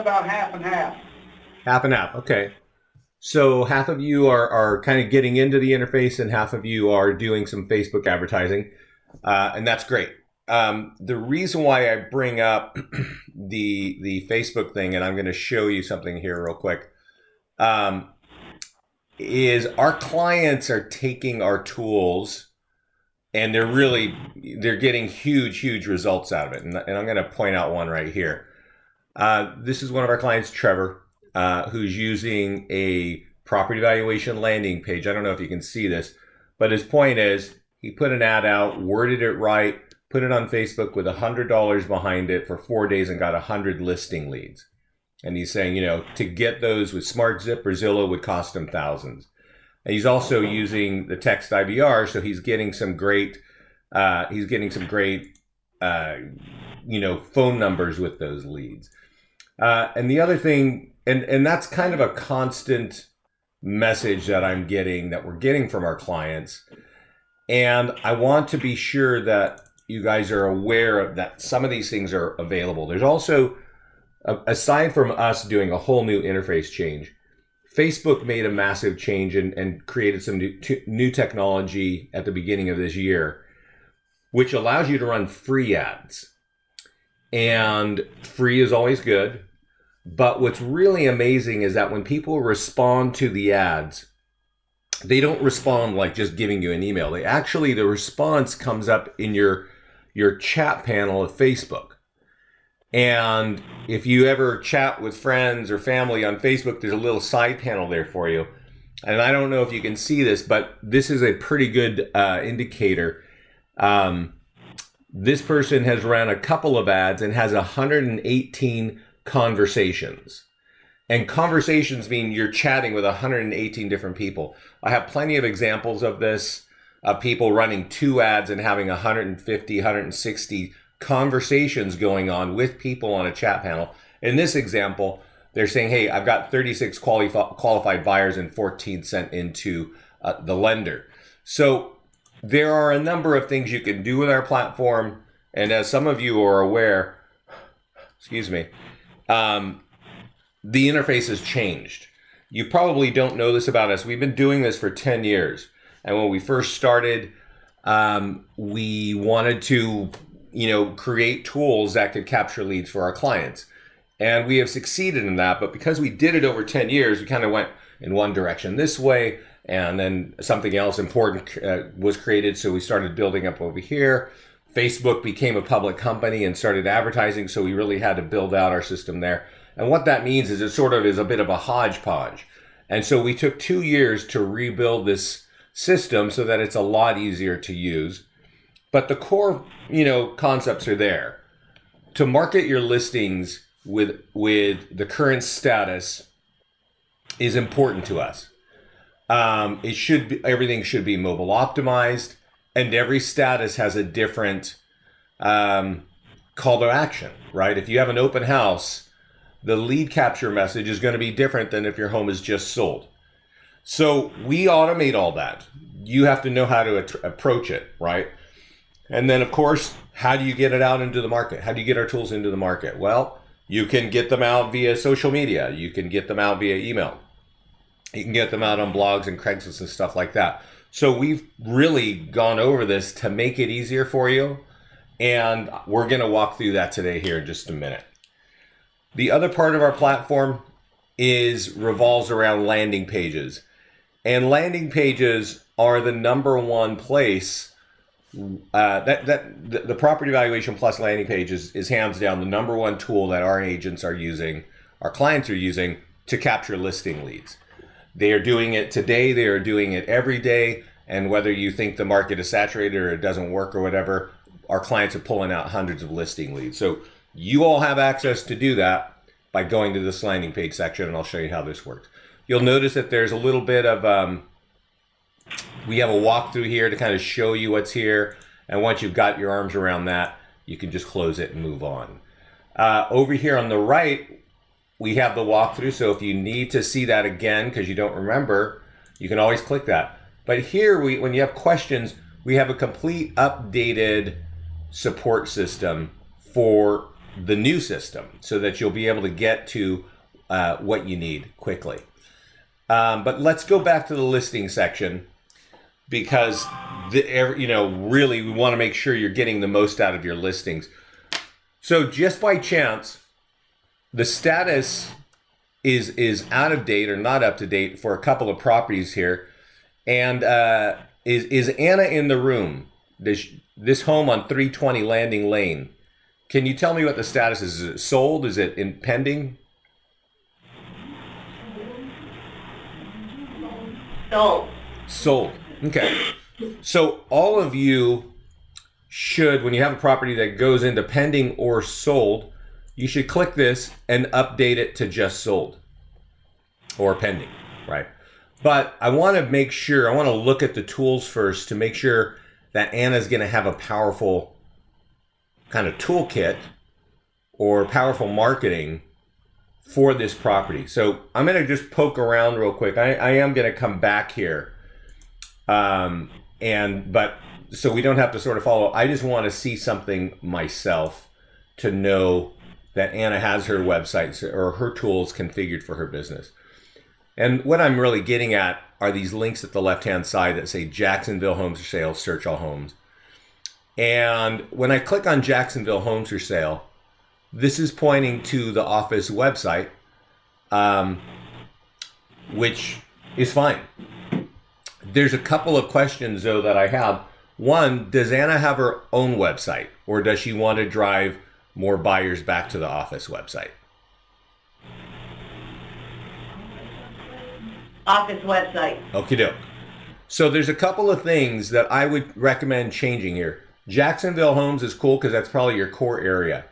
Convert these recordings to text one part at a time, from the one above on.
about half and half. Half and half. Okay. So half of you are kind of getting into the interface and half of you are doing some Facebook advertising. And that's great. The reason why I bring up the Facebook thing, and I'm going to show you something here real quick, is our clients are taking our tools and they're getting huge results out of it. And I'm going to point out one right here. This is one of our clients, Trevor, who's using a property valuation landing page. I don't know if you can see this, but his point is he put an ad out, worded it right, put it on Facebook with $100 behind it for 4 days and got 100 listing leads. And he's saying, to get those with SmartZip or Zillow would cost him thousands. And he's also using the text IVR, so he's getting some great, phone numbers with those leads. And the other thing, and that's kind of a constant message that we're getting from our clients. And I want to be sure that you guys are aware of that some of these things are available. There's also, aside from us doing a whole new interface change, Facebook made a massive change and created some new technology at the beginning of this year, which allows you to run free ads. And free is always good. But what's really amazing is that when people respond to the ads, they don't respond like just giving you an email. The response comes up in your chat panel of Facebook. And if you ever chat with friends or family on Facebook, there's a little side panel there for you. And I don't know if you can see this, but this is a pretty good indicator. This person has ran a couple of ads and has 118 conversations. And conversations mean you're chatting with 118 different people. I have plenty of examples of this, of people running 2 ads and having 150, 160 conversations going on with people on a chat panel. In this example, they're saying, hey, I've got 36 qualified buyers and 14 sent into the lender. So there are a number of things you can do with our platform. And as some of you are aware, the interface has changed. You probably don't know this about us. We've been doing this for 10 years. And when we first started, we wanted to, create tools that could capture leads for our clients. And we have succeeded in that. But because we did it over 10 years, we kind of went in one direction this way. And then something else important was created. So we started building up over here. Facebook became a public company and started advertising. So we really had to build out our system there. And what that means is it sort of is a bit of a hodgepodge. And so we took 2 years to rebuild this system so that it's a lot easier to use. But the core, concepts are there. To market your listings with the current status is important to us. Everything should be mobile optimized, and every status has a different call to action, right? If you have an open house, the lead capture message is going to be different than if your home is just sold. So we automate all that. You have to know how to approach it, right? And then, of course, how do you get it out into the market? How do you get our tools into the market? Well, you can get them out via social media. You can get them out via email. You can get them out on blogs and Craigslist and stuff like that. So we've really gone over this to make it easier for you. And we're going to walk through that today here in just a minute. The other part of our platform revolves around landing pages. And landing pages are the number one place the property valuation plus landing pages is hands down the number one tool that our agents are using, our clients are using to capture listing leads. They are doing it today. They are doing it every day. And whether you think the market is saturated or it doesn't work or whatever, our clients are pulling out hundreds of listing leads. So you all have access to do that by going to this landing page section, and I'll show you how this works. You'll notice that there's a little bit of, we have a walkthrough here to kind of show you what's here. And once you've got your arms around that, you can just close it and move on. Over here on the right, we have the walkthrough. So if you need to see that again because you don't remember, you can always click that. But here, when you have questions, we have a complete updated support system for the new system so that you'll be able to get to what you need quickly. But let's go back to the listing section, because really we want to make sure you're getting the most out of your listings. So just by chance, the status is out of date or not up to date for a couple of properties here. And is Anna in the room? This home on 320 Landing Lane. Can you tell me what the status is? Is it sold? Is it in pending? Sold. Sold. Okay. So all of you should, when you have a property that goes into pending or sold, you should click this and update it to just sold or pending, right? But I want to make sure, I want to look at the tools first to make sure that Anna's going to have a powerful kind of toolkit or powerful marketing for this property. So I'm going to just poke around real quick. I am going to come back here. But so we don't have to sort of follow. I just want to see something myself to know that Anna has her website or her tools configured for her business. And what I'm really getting at are these links at the left-hand side that say Jacksonville Homes for Sale, search all homes. And when I click on Jacksonville Homes for Sale, this is pointing to the office website, which is fine. There's a couple of questions, though, that I have. One, does Anna have her own website, or does she want to drive more buyers back to the office website? Office website. Okie doke. So there's a couple of things that I would recommend changing here. Jacksonville Homes is cool because that's probably your core area.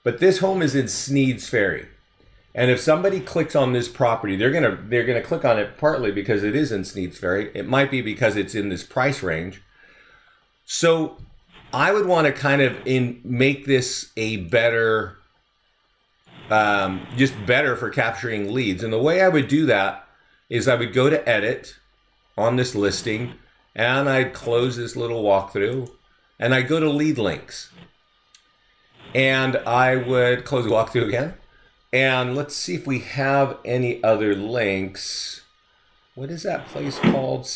But this home is in Sneads Ferry. And if somebody clicks on this property, they're gonna click on it partly because it is in Sneads Ferry. It might be because it's in this price range. So I would want to kind of make this a better, just better for capturing leads. And the way I would do that is I would go to edit on this listing and I'd close this little walkthrough and I'd go to lead links. And I would close the walkthrough again. And let's see if we have any other links. What is that place called?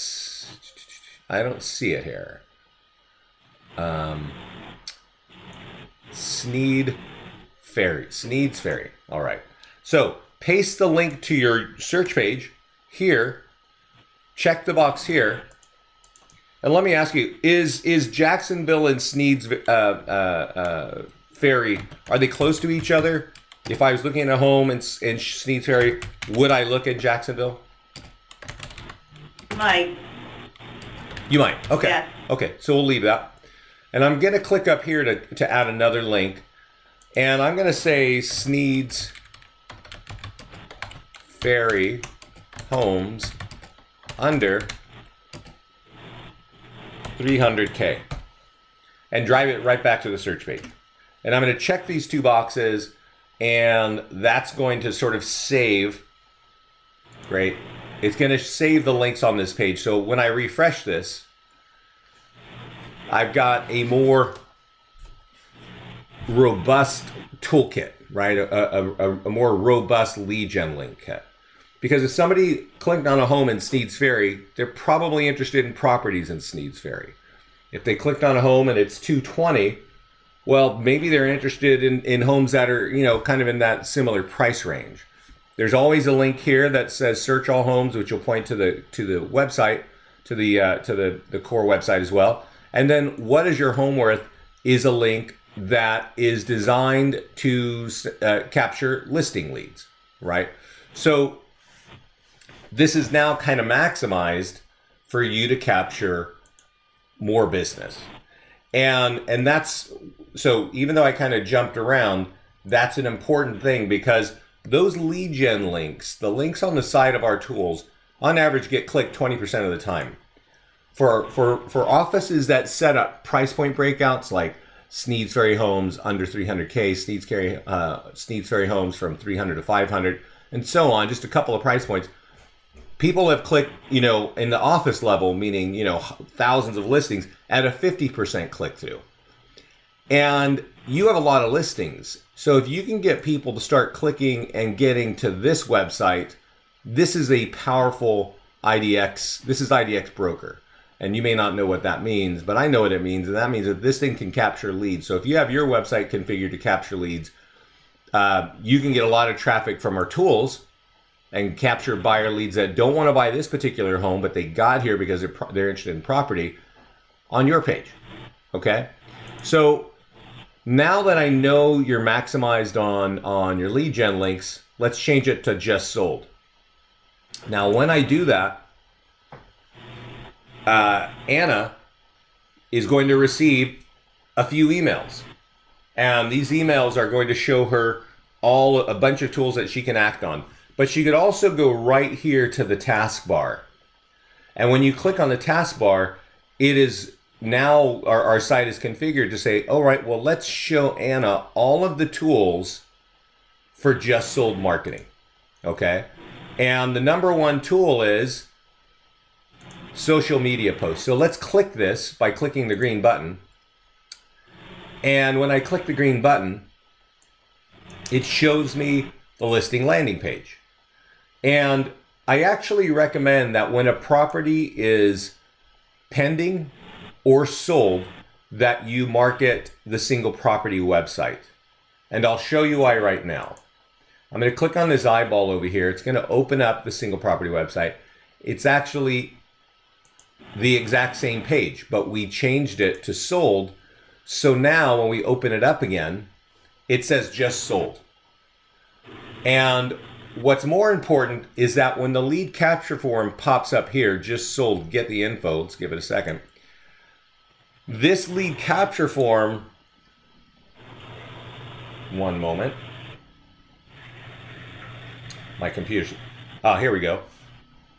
I don't see it here. Sneads Ferry. All right. So paste the link to your search page here. Check the box here. And let me ask you, is Jacksonville and Sneads Ferry, are they close to each other? If I was looking at a home in Sneads Ferry, would I look at Jacksonville? Might. You might. Okay. Yeah. Okay. So we'll leave that. And I'm going to click up here to add another link. And I'm going to say Sneads Ferry Homes under 300K. And drive it right back to the search page. And I'm going to check these two boxes. And that's going to sort of save. Great. It's going to save the links on this page. So when I refresh this, I've got a more robust toolkit, right? A more robust lead gen link kit. Because if somebody clicked on a home in Sneads Ferry, they're probably interested in properties in Sneads Ferry. If they clicked on a home and it's 220, well, maybe they're interested in homes that are, kind of in that similar price range. There's always a link here that says search all homes, which will point to the website, to the core website as well. And then what is your home worth is a link that is designed to capture listing leads, right? So this is now kind of maximized for you to capture more business. And that's, so even though I kind of jumped around, that's an important thing because those lead gen links, the links on the side of our tools, on average get clicked 20% of the time. For offices that set up price point breakouts like Sneads Ferry Homes under 300K, Sneads Ferry Homes from 300 to 500, and so on, just a couple of price points, people have clicked, in the office level, meaning, thousands of listings at a 50% click through. And you have a lot of listings. So if you can get people to start clicking and getting to this website, this is a powerful IDX. This is IDX broker. And you may not know what that means, but I know what it means. And that means that this thing can capture leads. So if you have your website configured to capture leads, you can get a lot of traffic from our tools and capture buyer leads that don't want to buy this particular home, but they got here because they're interested in property on your page. Okay? So now that I know you're maximized on your lead gen links, let's change it to just sold. Now, when I do that, Anna is going to receive a few emails. And these emails are going to show her a bunch of tools that she can act on. But she could also go right here to the taskbar. And when you click on the taskbar, it is now our site is configured to say, all right, well, let's show Anna all of the tools for just sold marketing. Okay? And the number one tool is social media posts. So let's click this by clicking the green button. And when I click the green button, it shows me the listing landing page. And I actually recommend that when a property is pending or sold, that you market the single property website. And I'll show you why right now. I'm going to click on this eyeball over here. It's going to open up the single property website. It's actually the exact same page, but we changed it to sold. So now when we open it up again, it says just sold. And what's more important is that when the lead capture form pops up here, just sold, get the info, let's give it a second. This lead capture form, one moment. My computer, here we go.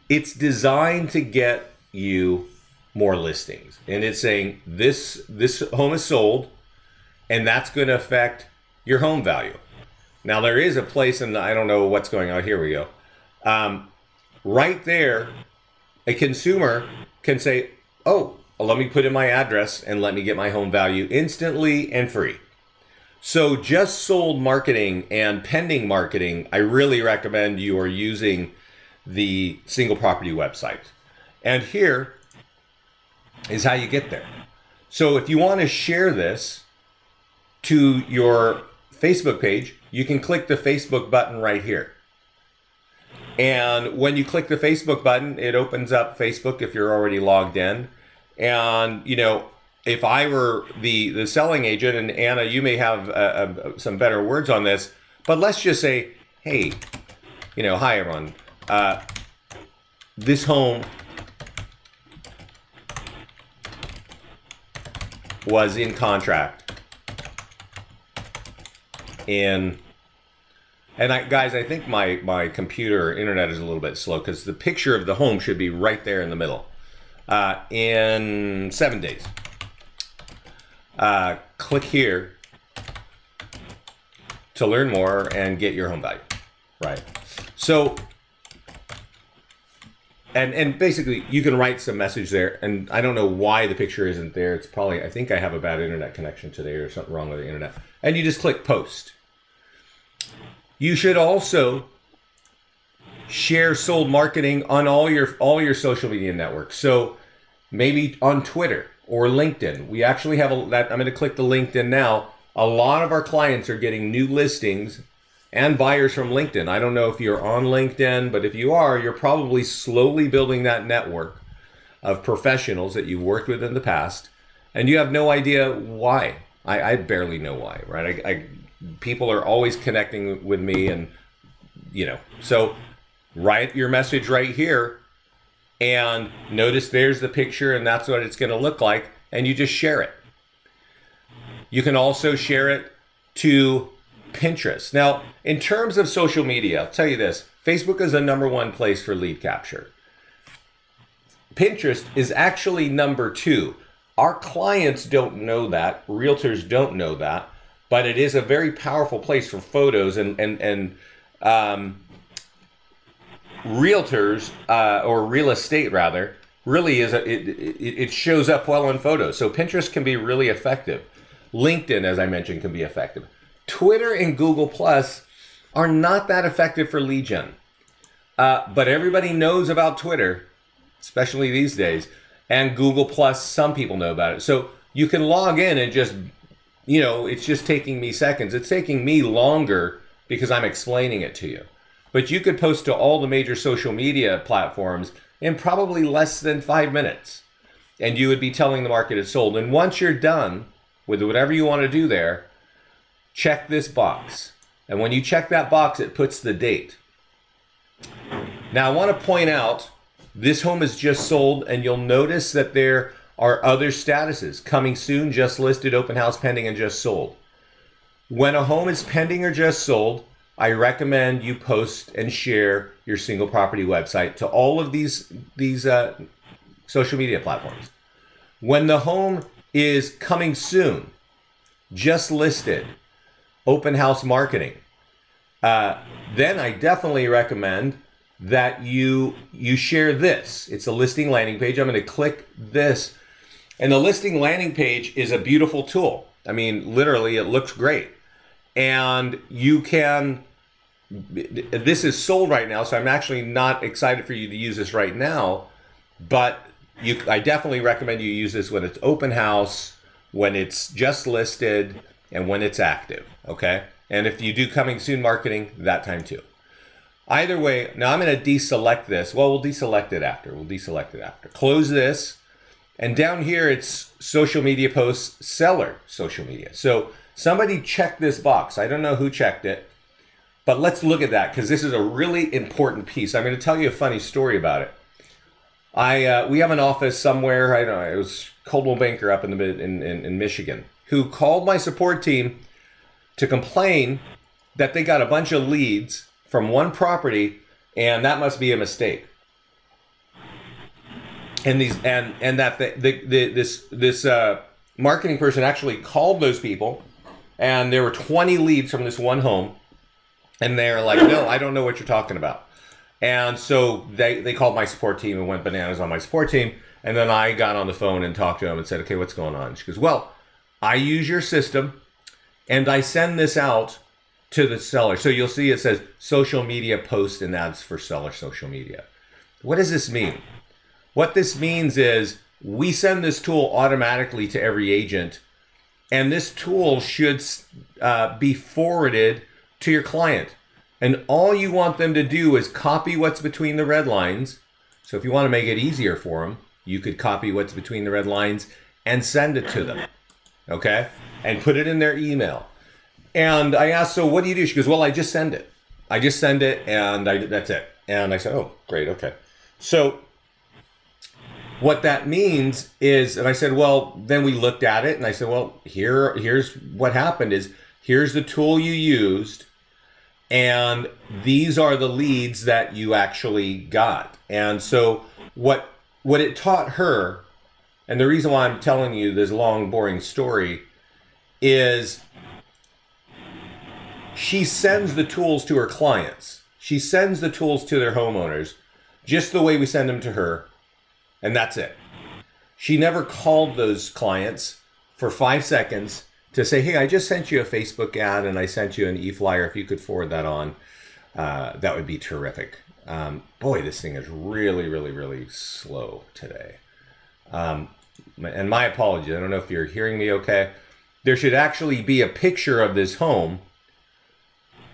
It's designed to get you more listings. And it's saying this home is sold, and that's going to affect your home value. Now there is a place, and I don't know what's going on. Here we go. Right there, a consumer can say, oh, let me put in my address and let me get my home value instantly and free. So just sold marketing and pending marketing, I really recommend you are using the single property website. And here is how you get there. So if you want to share this to your Facebook page, you can click the Facebook button right here. And when you click the Facebook button, it opens up Facebook if you're already logged in. And, you know, if I were the selling agent, and Anna, you may have some better words on this, but let's just say, hey, you know, hi everyone. This home was in contract and guys, I think my computer or internet is a little bit slow because the picture of the home should be right there in the middle. In 7 days. Click here to learn more and get your home value. Right. So, and basically you can write some message there, and I don't know why the picture isn't there. It's probably, I think I have a bad internet connection today or something wrong with the internet. And you just click post. You should also share sold marketing on all your social media networks. So maybe on Twitter or LinkedIn. We actually have I'm going to click the LinkedIn now. A lot of our clients are getting new listings and buyers from LinkedIn. I don't know if you're on LinkedIn, but if you are, you're probably slowly building that network of professionals that you've worked with in the past, and you have no idea why. I barely know why, right? People are always connecting with me, and you know, so write your message right here, and notice there's the picture, and that's what it's going to look like, and you just share it. You can also share it to Pinterest. Now, in terms of social media, I'll tell you this, Facebook is the #1 place for lead capture. Pinterest is actually #2. Our clients don't know that, realtors don't know that, but it is a very powerful place for photos, and realtors, or real estate rather, really is, it shows up well in photos. So Pinterest can be really effective. LinkedIn, as I mentioned, can be effective. Twitter and Google Plus are not that effective for lead gen. But everybody knows about Twitter, especially these days, and Google Plus, some people know about it. So you can log in and just, it's just taking me seconds. It's taking me longer because I'm explaining it to you. But you could post to all the major social media platforms in probably less than 5 minutes. And you would be telling the market it's sold. And once you're done with whatever you want to do there, check this box. And when you check that box, it puts the date. Now, I want to point out, this home is just sold, and you'll notice that there are other statuses: coming soon, just listed, open house, pending, and just sold. When a home is pending or just sold, I recommend you post and share your single property website to all of these social media platforms. When the home is coming soon, just listed, open house, marketing, then I definitely recommend that you share this. It's a listing landing page. I'm going to click this. And the listing landing page is a beautiful tool. I mean, literally, it looks great. And you can, this is sold right now, so I'm actually not excited for you to use this right now, but I definitely recommend you use this when it's open house, when it's just listed, and when it's active, okay? And if you do coming soon marketing, that time too. Either way, now I'm going to deselect this. Well, we'll deselect it after. Close this. And down here, it's social media posts, seller social media. So somebody checked this box. I don't know who checked it, but let's look at that because this is a really important piece. I'm going to tell you a funny story about it. We have an office somewhere. I don't know. It was Coldwell Banker up in Michigan, who called my support team to complain that they got a bunch of leads from one property, and that must be a mistake. And this marketing person actually called those people, and there were 20 leads from this one home, and they're like, "No, I don't know what you're talking about." And so they called my support team and went bananas on my support team, and then I got on the phone and talked to them and said, "Okay, what's going on?" She goes, "Well, I use your system, and I send this out to the seller." So you'll see it says social media post and ads for seller social media. What does this mean? What this means is we send this tool automatically to every agent, and this tool should be forwarded to your client. And all you want them to do is copy what's between the red lines. So if you want to make it easier for them, you could copy what's between the red lines and send it to them, okay? And put it in their email. And I asked, "So what do you do?" She goes, "Well, I just send it. And that's it." And I said, "Oh, great, okay." So what that means is, and I said, well, then we looked at it, and I said, well, here's what happened is, here's the tool you used, and these are the leads that you actually got. And so what it taught her, and the reason why I'm telling you this long, boring story, is she sends the tools to her clients. She sends the tools to their homeowners just the way we send them to her, and that's it. She never called those clients for 5 seconds to say, "Hey, I just sent you a Facebook ad and I sent you an e-flyer. If you could forward that on, that would be terrific." Boy, this thing is really, really, really slow today. And my apologies. I don't know if you're hearing me okay. There should actually be a picture of this home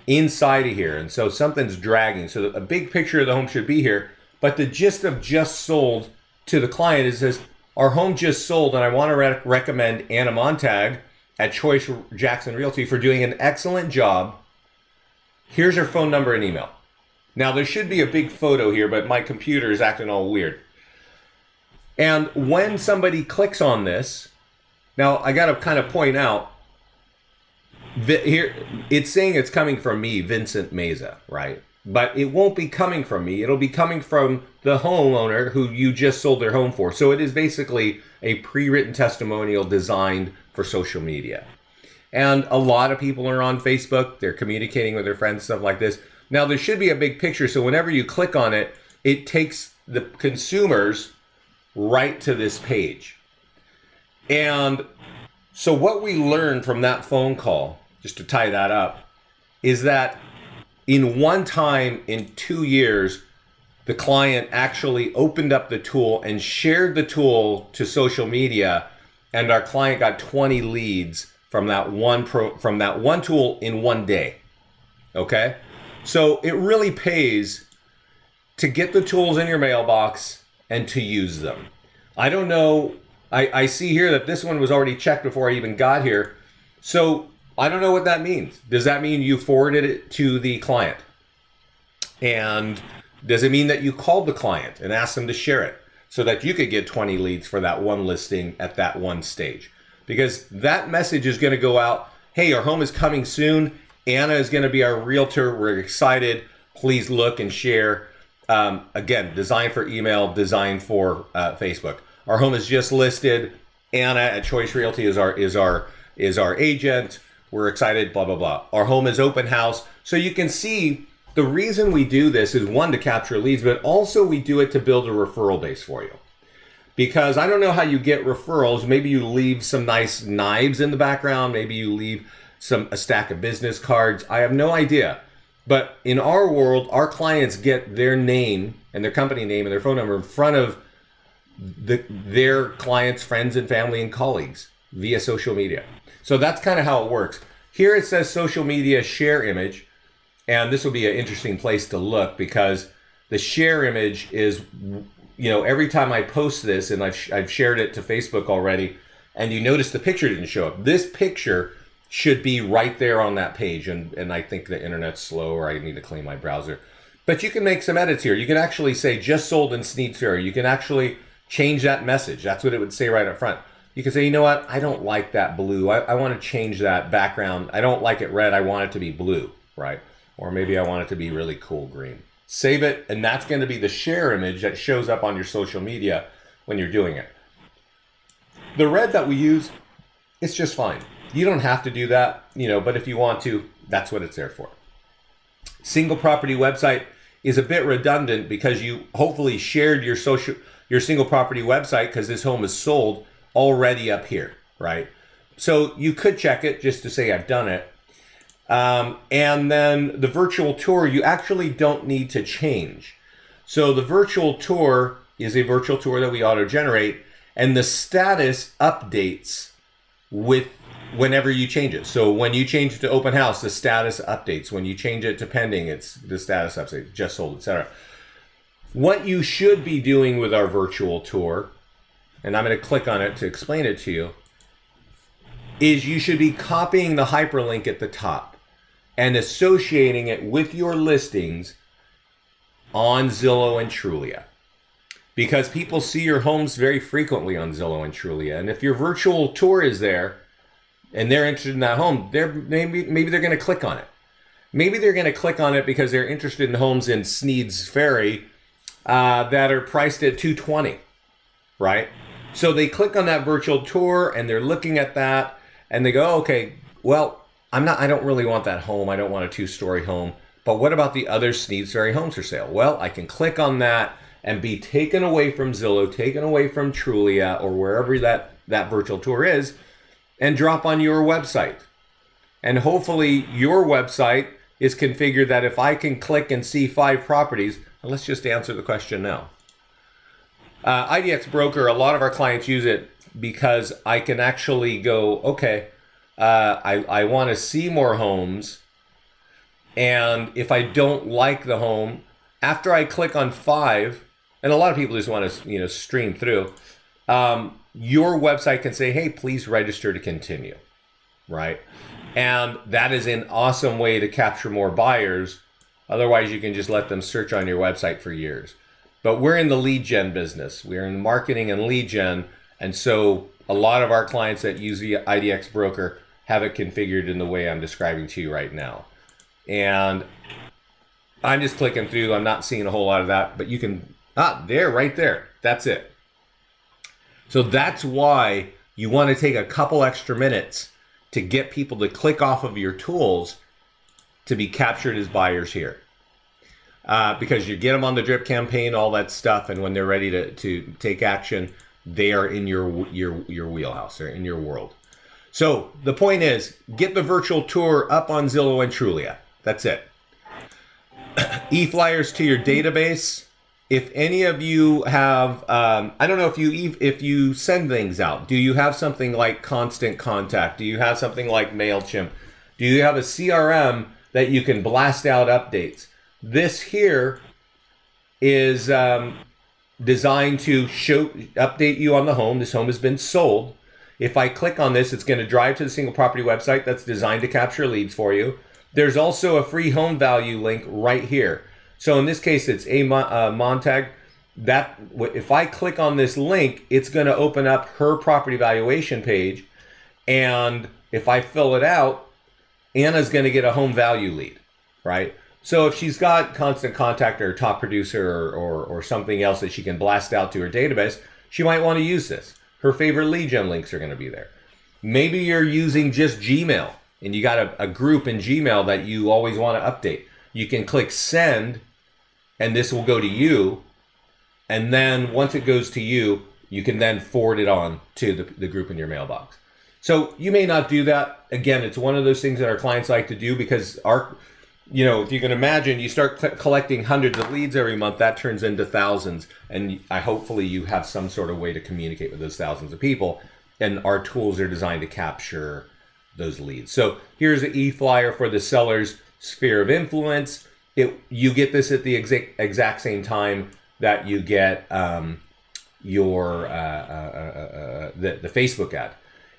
inside of here. And so something's dragging. So a big picture of the home should be here. But the gist of just sold to the client is this: our home just sold, and I want to recommend Anna Montag at Choice Jackson Realty for doing an excellent job. Here's her phone number and email. Now, there should be a big photo here, but my computer is acting all weird. And when somebody clicks on this, now I got to kind of point out that here it's saying it's coming from me, Vincent Meza, right? But it won't be coming from me. It'll be coming from the homeowner who you just sold their home for. So it is basically a pre-written testimonial designed for social media. And a lot of people are on Facebook. They're communicating with their friends, stuff like this. Now, there should be a big picture. So whenever you click on it, it takes the consumers right to this page. And so what we learned from that phone call just to tie that up, is that in one time in 2 years, the client actually opened up the tool and shared the tool to social media, and our client got 20 leads from that one tool in one day. Okay? So it really pays to get the tools in your mailbox and to use them. I don't know, I see here that this one was already checked before I even got here. So I don't know what that means. Does that mean you forwarded it to the client? And does it mean that you called the client and asked them to share it so that you could get 20 leads for that one listing at that one stage? Because that message is going to go out, hey, our home is coming soon. Anna is going to be our realtor. We're excited. Please look and share. Again, designed for email, designed for Facebook. Our home is just listed. Anna at Choice Realty is our agent. We're excited, blah, blah, blah. Our home is open house. So you can see the reason we do this is, one, to capture leads, but also we do it to build a referral base for you. Because I don't know how you get referrals. Maybe you leave some nice knives in the background. Maybe you leave a stack of business cards. I have no idea. But in our world, our clients get their name and their company name and their phone number in front of their clients, friends and family and colleagues via social media. So that's kind of how it works. Here it says social media share image. And this will be an interesting place to look, because the share image is, every time I post this, and I've shared it to Facebook already, and you notice the picture didn't show up. This picture should be right there on that page. And I think the internet's slow, or I need to clean my browser. But you can make some edits here. You can actually say just sold in Sneads Ferry. You can actually change that message. That's what it would say right up front. You can say, you know what? I don't like that blue. I want to change that background. I don't like it red. I want it to be blue, right? Or maybe I want it to be really cool green. Save it, and that's going to be the share image that shows up on your social media when you're doing it. The red that we use, it's just fine. You don't have to do that, but if you want to, that's what it's there for. Single property website is a bit redundant because you hopefully shared your single property website, because this home is sold, already up here, right? So you could check it just to say I've done it. And then the virtual tour, you actually don't need to change. So the virtual tour is a virtual tour that we auto-generate, and the status updates with whenever you change it. So when you change it to open house, the status updates. When you change it to pending, it's the status updates, just sold, etc. What you should be doing with our virtual tour, and I'm going to click on it to explain it to you, is you should be copying the hyperlink at the top and associating it with your listings on Zillow and Trulia. Because people see your homes very frequently on Zillow and Trulia. And if your virtual tour is there and they're interested in that home, maybe they're going to click on it. Maybe they're going to click on it because they're interested in homes in Sneads Ferry that are priced at $220, right? So they click on that virtual tour and they're looking at that and they go, okay, well, I don't really want that home. I don't want a 2-story home. But what about the other Sneads Ferry homes for sale? Well, I can click on that and be taken away from Zillow, taken away from Trulia, or wherever that virtual tour is, and drop on your website. And hopefully your website is configured that if I can click and see 5 properties, and let's just answer the question now. IDX Broker, a lot of our clients use it because I can actually go, okay, I want to see more homes, and if I don't like the home, after I click on 5, and a lot of people just want to stream through, your website can say, hey, please register to continue, right? And that is an awesome way to capture more buyers. Otherwise, you can just let them search on your website for years. But we're in the lead gen business. We're in marketing and lead gen. And so a lot of our clients that use the IDX Broker have it configured in the way I'm describing to you right now. And I'm just clicking through. I'm not seeing a whole lot of that, but you can, there, right there. That's it. So that's why you want to take a couple extra minutes to get people to click off of your tools to be captured as buyers here. Because you get them on the drip campaign, all that stuff, and when they're ready to take action, they are in your wheelhouse, they're in your world. So the point is, get the virtual tour up on Zillow and Trulia. That's it. E-flyers to your database. If any of you have, I don't know if you send things out. Do you have something like Constant Contact? Do you have something like MailChimp? Do you have a CRM that you can blast out updates? This here is designed to update you on the home. This home has been sold. If I click on this, it's going to drive to the single property website that's designed to capture leads for you. There's also a free home value link right here. So in this case, it's a Montag. If I click on this link, it's going to open up her property valuation page. And if I fill it out, Anna's going to get a home value lead, right? So if she's got Constant Contact or top producer or something else that she can blast out to her database, she might want to use this. Her favorite lead gen links are going to be there. Maybe you're using just Gmail and you got a group in Gmail that you always want to update. You can click send and this will go to you. And then once it goes to you, you can then forward it on to the group in your mailbox. So you may not do that. Again, it's one of those things that our clients like to do because if you can imagine, you start collecting hundreds of leads every month, that turns into thousands. And hopefully you have some sort of way to communicate with those thousands of people. And our tools are designed to capture those leads. So here's an e-flyer for the seller's sphere of influence. You get this at the exact same time that you get the Facebook ad.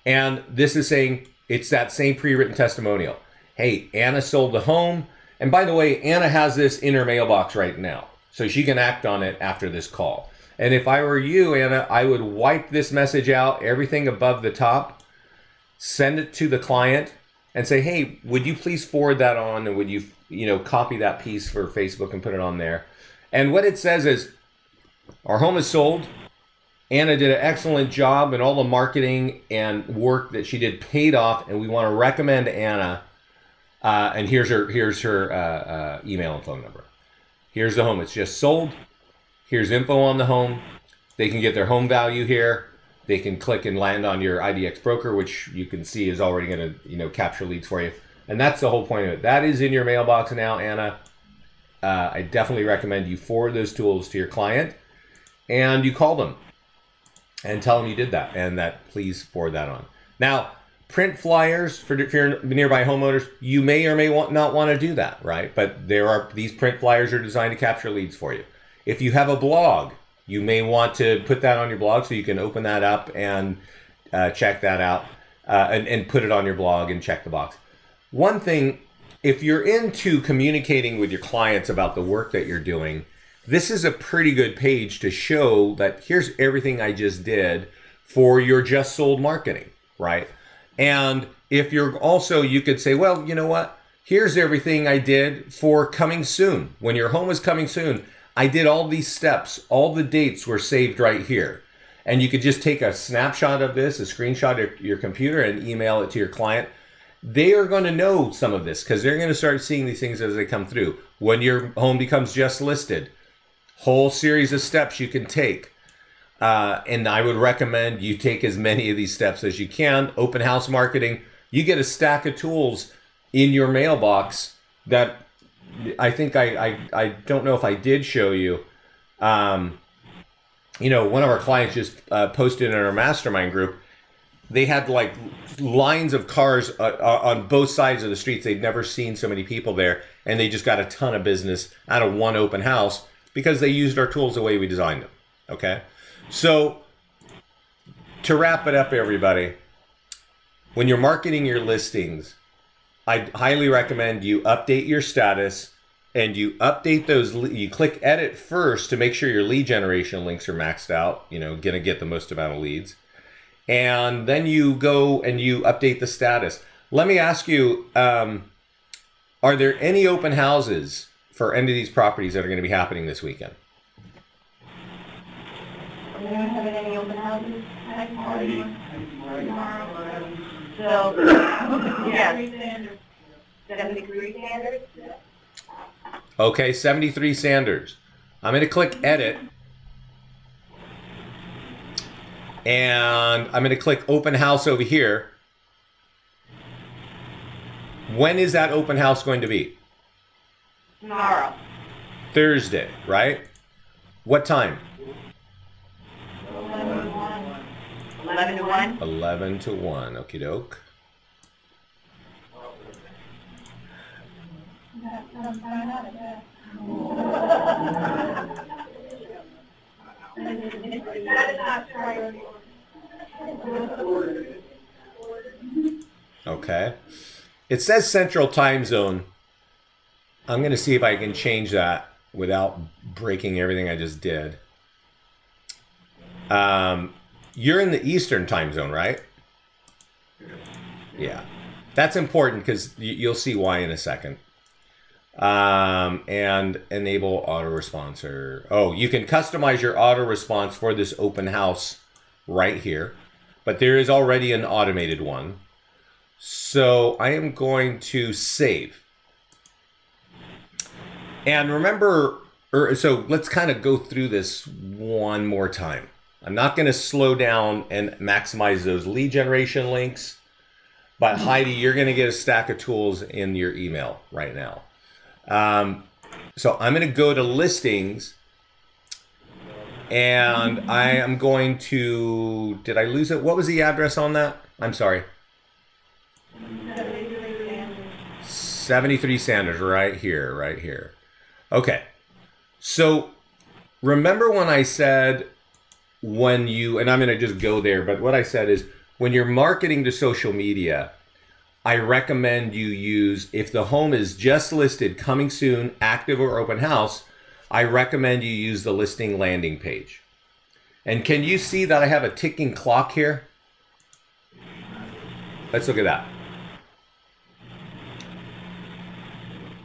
And this is saying it's that same pre-written testimonial. Hey, Anna sold the home. And by the way, Anna has this in her mailbox right now. So she can act on it after this call. And if I were you, Anna, I would wipe this message out, everything above the top, send it to the client and say, hey, would you please forward that on? And would you, copy that piece for Facebook and put it on there? And what it says is, our home is sold. Anna did an excellent job and all the marketing and work that she did paid off. And we want to recommend Anna. And here's her email and phone number. Here's the home. It's just sold. Here's info on the home. They can get their home value here. They can click and land on your IDX broker, which you can see is already going to capture leads for you. And that's the whole point of it. That is in your mailbox now, Anna. I definitely recommend you forward those tools to your client and you call them and tell them you did that and that please forward that on. Now, print flyers for nearby homeowners, you may or may not want to do that, right? But these print flyers are designed to capture leads for you. If you have a blog, you may want to put that on your blog so you can open that up and check that out and put it on your blog and check the box. One thing, if you're into communicating with your clients about the work that you're doing, this is a pretty good page to show that here's everything I just did for your just sold marketing, right? And if you're also, you could say, well, you know what? Here's everything I did for coming soon. When your home is coming soon, I did all these steps. All the dates were saved right here. And you could just take a snapshot of this, a screenshot of your computer and email it to your client. They are going to know some of this because they're going to start seeing these things as they come through. When your home becomes just listed, whole series of steps you can take. And I would recommend you take as many of these steps as you can. Open house marketing, you get a stack of tools in your mailbox that I think I don't know if I did show you. One of our clients just posted in our mastermind group. They had like lines of cars on both sides of the streets. They'd never seen so many people there. And they just got a ton of business out of one open house because they used our tools the way we designed them. Okay. So to wrap it up, everybody, when you're marketing your listings, I highly recommend you update your status and you update those. You click edit first to make sure your lead generation links are maxed out, going to get the most amount of leads. And then you go and you update the status. Let me ask you, are there any open houses for any of these properties that are going to be happening this weekend? Are we not having any open houses? So, yes. 73 standards? Okay, 73 Sanders. I'm going to click edit. And I'm going to click open house over here. When is that open house going to be? Tomorrow. Thursday, right? What time? 11 to 1. 11 to 1. Okie doke. Okay. It says Central Time Zone. I'm going to see if I can change that without breaking everything I just did. You're in the Eastern Time Zone, right? Yeah. That's important because you'll see why in a second. And enable autoresponsor. Oh, you can customize your auto response for this open house right here. But there is already an automated one. So I am going to save. And remember, so let's kind of go through this one more time. I'm not going to slow down and maximize those lead generation links. But Heidi, you're going to get a stack of tools in your email right now. So I'm going to go to listings. And I am going to, did I lose it? What was the address on that? I'm sorry. 73 Sanders, right here. Okay. So remember when I said when you, and I'm going to just go there, but what I said is when you're marketing to social media, I recommend you use, if the home is just listed, coming soon, active or open house, I recommend you use the listing landing page. And can you see that I have a ticking clock here? Let's look at that.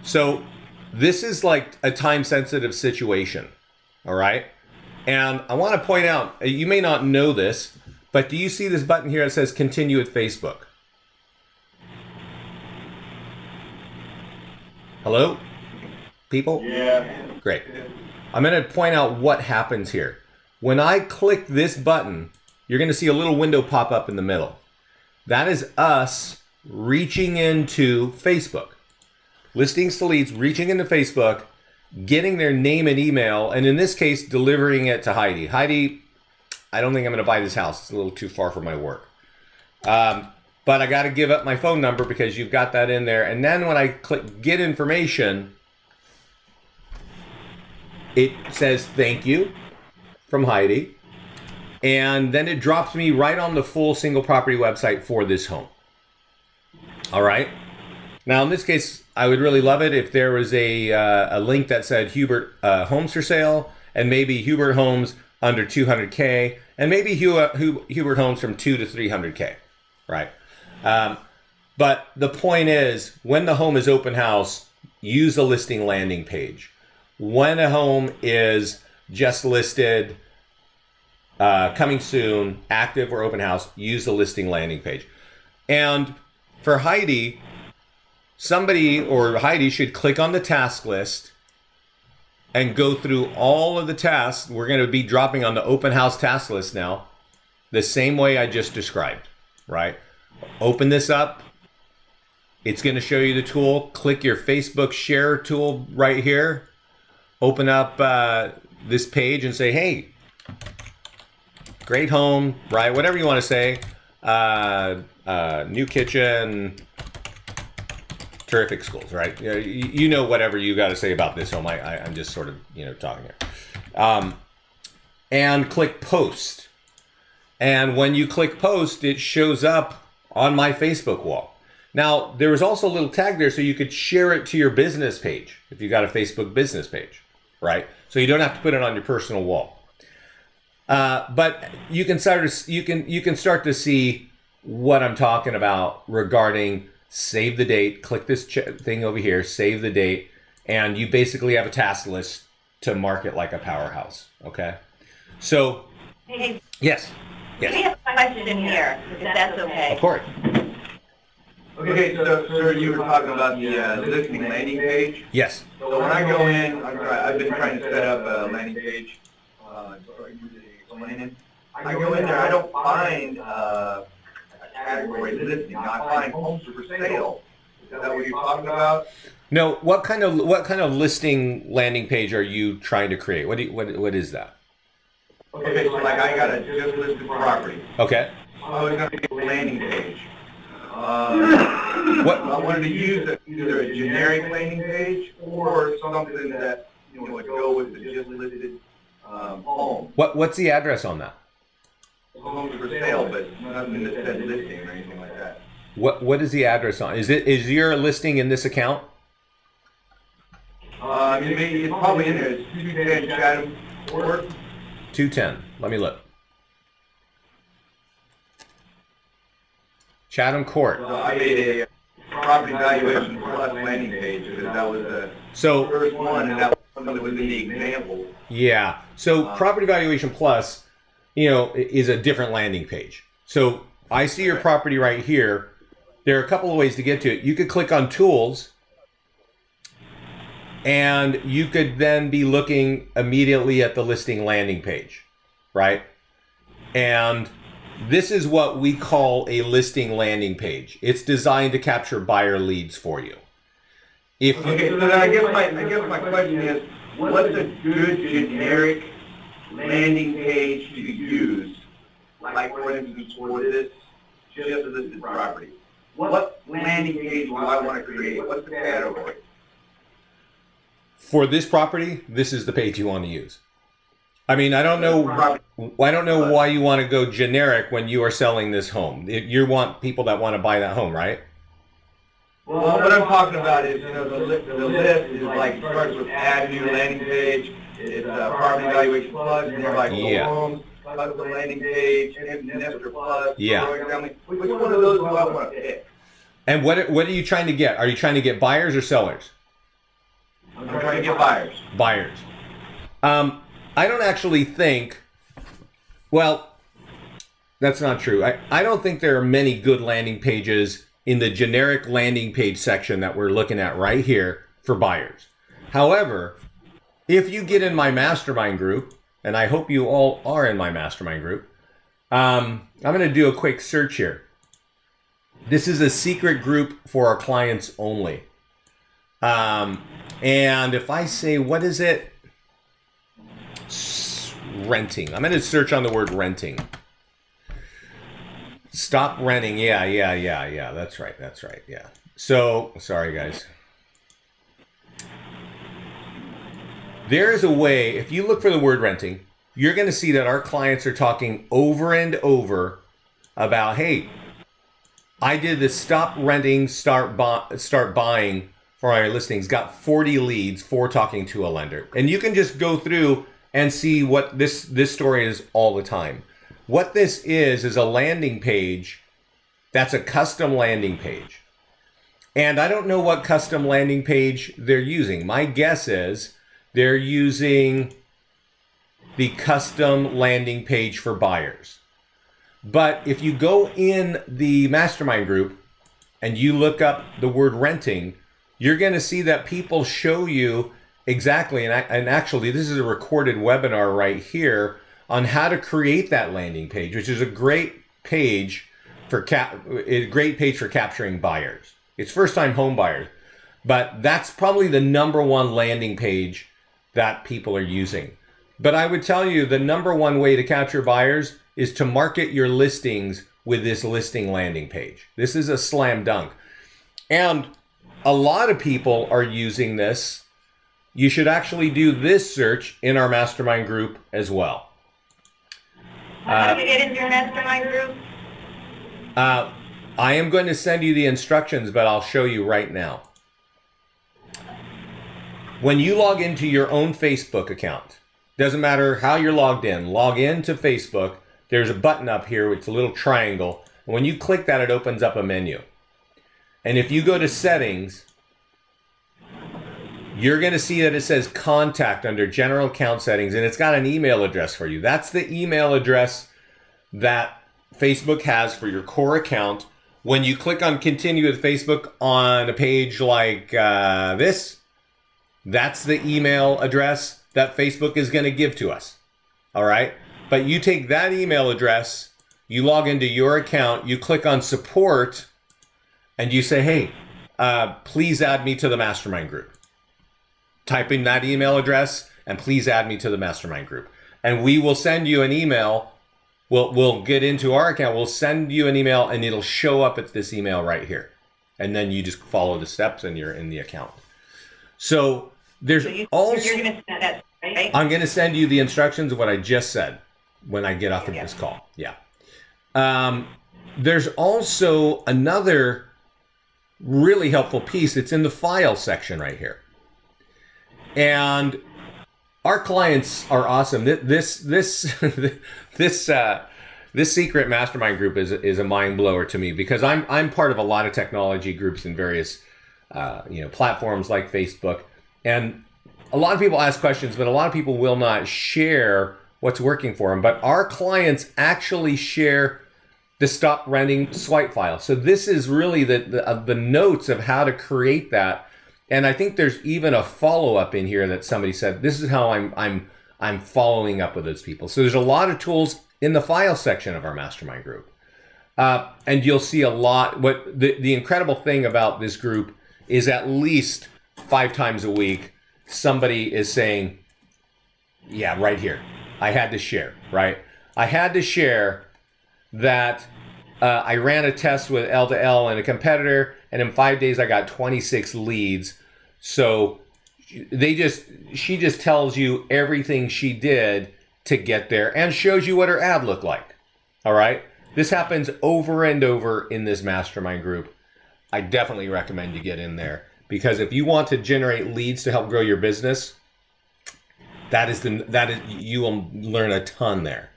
So this is like a time-sensitive situation, all right? And I want to point out, you may not know this, but do you see this button here that says continue with Facebook? Hello? People? Yeah. Great. I'm going to point out what happens here. When I click this button, you're going to see a little window pop up in the middle. That is us reaching into Facebook. Listings to leads, reaching into Facebook, getting their name and email, and in this case, delivering it to Heidi. Heidi, I don't think I'm going to buy this house. It's a little too far for my work. But I got to give up my phone number because you've got that in there. And then when I click get information, it says thank you from Heidi. And then it drops me right on the full single property website for this home. All right. Now, in this case, I would really love it if there was a link that said Hubert Homes for Sale, and maybe Hubert Homes under 200K, and maybe Hubert Homes from 2 to 300K, right? But the point is, when the home is open house, use the listing landing page. When a home is just listed, coming soon, active or open house, use the listing landing page. And for Heidi, Heidi should click on the task list and go through all of the tasks. We're going to be dropping on the open house task list now, the same way I just described, right? Open this up. It's going to show you the tool. Click your Facebook share tool right here. Open up this page and say, hey, great home, right? Whatever you want to say. New kitchen, terrific schools, right? You know whatever you got to say about this home. I'm just sort of, talking here. And click post. And when you click post, it shows up on my Facebook wall. Now, there was also a little tag there so you could share it to your business page if you got a Facebook business page, right? So you don't have to put it on your personal wall. But you can start to see what I'm talking about regarding save the date. Click this thing over here, save the date, and you basically have a task list to market like a powerhouse. Okay. So, Hey, yes. we have a question here, if that's okay. Of course. Okay, so sir, you were talking about the listing landing page. Yes. So when I go in, I've been trying to set up a landing page. I go in there, I don't find a category listing. I find homes for sale. that what you're talking about? No, what kind of listing landing page are you trying to create? What is that? Okay, so like I got a just listed property. Okay. I was going to do a landing page. I wanted to use either a generic landing page or something that would go with the just listed home. What's the address on that? Homes for sale, but nothing that said listing or anything like that. What is the address on? Is your listing in this account? It's probably in there. It's 210 Chatham Court. 210. Let me look. Chatham Court. I made a property valuation plus landing page because that was the first one, and that was in the example. Yeah. So Property Valuation Plus, is a different landing page. So I see your property right here. There are a couple of ways to get to it. You could click on Tools, and you could then be looking immediately at the listing landing page, right? And this is what we call a listing landing page. It's designed to capture buyer leads for you. Okay, so then I guess my question is, what's a good generic landing page to use? Like, for instance, for this just listed property. What landing page do I want to create? What's the category? For this property, this is the page you want to use. I mean, I don't know why you want to go generic when you are selling this home. You want people that want to buy that home, right? Well, what I'm talking about is, the list is like, starts with add new landing page, it's property valuation plus, and they're like, homes, plus the landing page, and Nestor plus, growing family. Which one of those do I want to pick? And what are you trying to get? Are you trying to get buyers or sellers? I'm trying to get buyers. Buyers. I don't actually think, well, that's not true. I don't think there are many good landing pages in the generic landing page section that we're looking at right here for buyers. However, if you get in my mastermind group, and I hope you all are in my mastermind group, I'm going to do a quick search here. This is a secret group for our clients only. And if I say, what is it? Renting. I'm going to search on the word renting. Stop renting. Yeah. That's right. Yeah. So, sorry guys. There is a way, if you look for the word renting, you're going to see that our clients are talking over and over about, hey, I did this stop renting, start buying for my listings, got 40 leads for talking to a lender. And you can just go through and see what this story is all the time. What this is a landing page that's a custom landing page. And I don't know what custom landing page they're using. My guess is they're using the custom landing page for buyers. But if you go in the mastermind group and you look up the word renting, you're going to see that people show you exactly, and actually this is a recorded webinar right here on how to create that landing page, which is a great page for capturing buyers. It's first-time home buyers, but that's probably the #1 landing page that people are using. But I would tell you the #1 way to capture buyers is to market your listings with this listing landing page. This is a slam dunk. And a lot of people are using this. You should actually do this search in our mastermind group as well. How do you get into your mastermind group? I am going to send you the instructions, but I'll show you right now. When you log into your own Facebook account, doesn't matter how you're logged in, log into Facebook. There's a button up here with a little triangle. And when you click that, it opens up a menu. And if you go to settings, you're going to see that it says contact under general account settings, and it's got an email address for you. That's the email address that Facebook has for your core account. When you click on continue with Facebook on a page like this, that's the email address that Facebook is going to give to us. All right. But you take that email address, you log into your account, you click on support, and you say, hey, please add me to the mastermind group. Type in that email address and please add me to the mastermind group. And we will send you an email. We'll get into our account. We'll send you an email and it'll show up at this email right here. And then you just follow the steps and you're in the account. So there's also, you're going to send that, right? I'm going to send you the instructions of what I just said when I get off of this call. Yeah. There's also another really helpful piece. It's in the file section right here. And our clients are awesome. This secret mastermind group is a mind blower to me because I'm part of a lot of technology groups in various platforms like Facebook, and a lot of people ask questions, but a lot of people will not share what's working for them. But our clients actually share the stop renting swipe file. So this is really the notes of how to create that. And I think there's even a follow-up in here that somebody said, this is how I'm following up with those people. So there's a lot of tools in the file section of our mastermind group. And you'll see a lot. What the incredible thing about this group is at least 5 times a week, somebody is saying, yeah, right here, I had to share, right? I had to share that I ran a test with L2L and a competitor, and in 5 days I got 26 leads. So she just tells you everything she did to get there and shows you what her ad looked like. All right. This happens over and over in this mastermind group. I definitely recommend you get in there because if you want to generate leads to help grow your business, you will learn a ton there.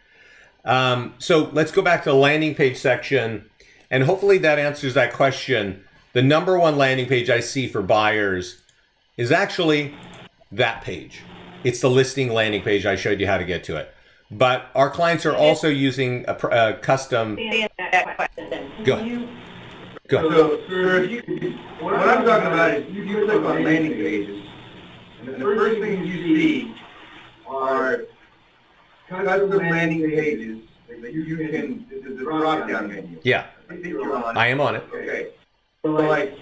So let's go back to the landing page section, and hopefully that answers that question. The number one landing page I see for buyers is actually that page. It's the listing landing page. I showed you how to get to it. But our clients are also using a custom. Go. So, sir, what I'm talking about is you click on landing pages, and the first things you see are custom landing pages that you can, the drop-down menu. Yeah. I think you're on. I am on it. Okay. So, like,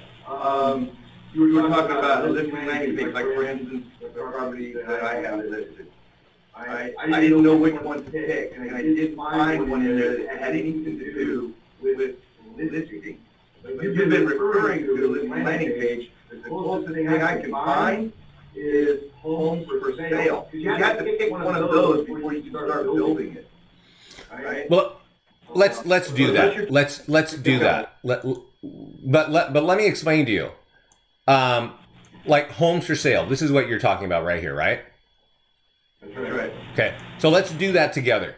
you were talking about a listing landing page, like, for instance, the property that I have listed. I didn't know which one to pick, and I didn't find one in there that had anything to do with listing. But you've been referring to a listing landing page. The closest thing I can find is homes for sale. You have to pick one of those before you can start building it. Right? Well, let's do that. Let's do that. But let me explain to you. Like homes for sale. This is what you're talking about right here, right? That's right. Okay. So let's do that together.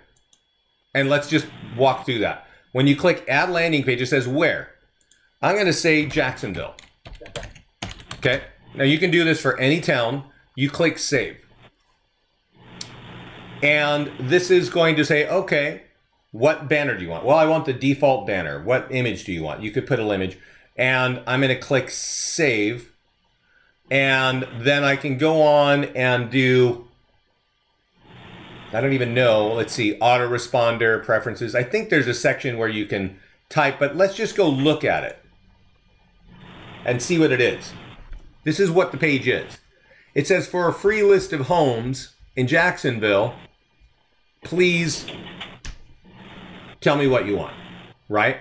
And let's just walk through that. When you click add landing page, it says where? I'm going to say Jacksonville. Okay. Now you can do this for any town. You click save. And this is going to say, okay, what banner do you want? Well, I want the default banner. What image do you want? You could put an image. And I'm going to click save. And then I can go on and do, I don't even know, let's see, autoresponder preferences. I think there's a section where you can type, but let's just go look at it and see what it is. This is what the page is. It says for a free list of homes in Jacksonville, please tell me what you want, right?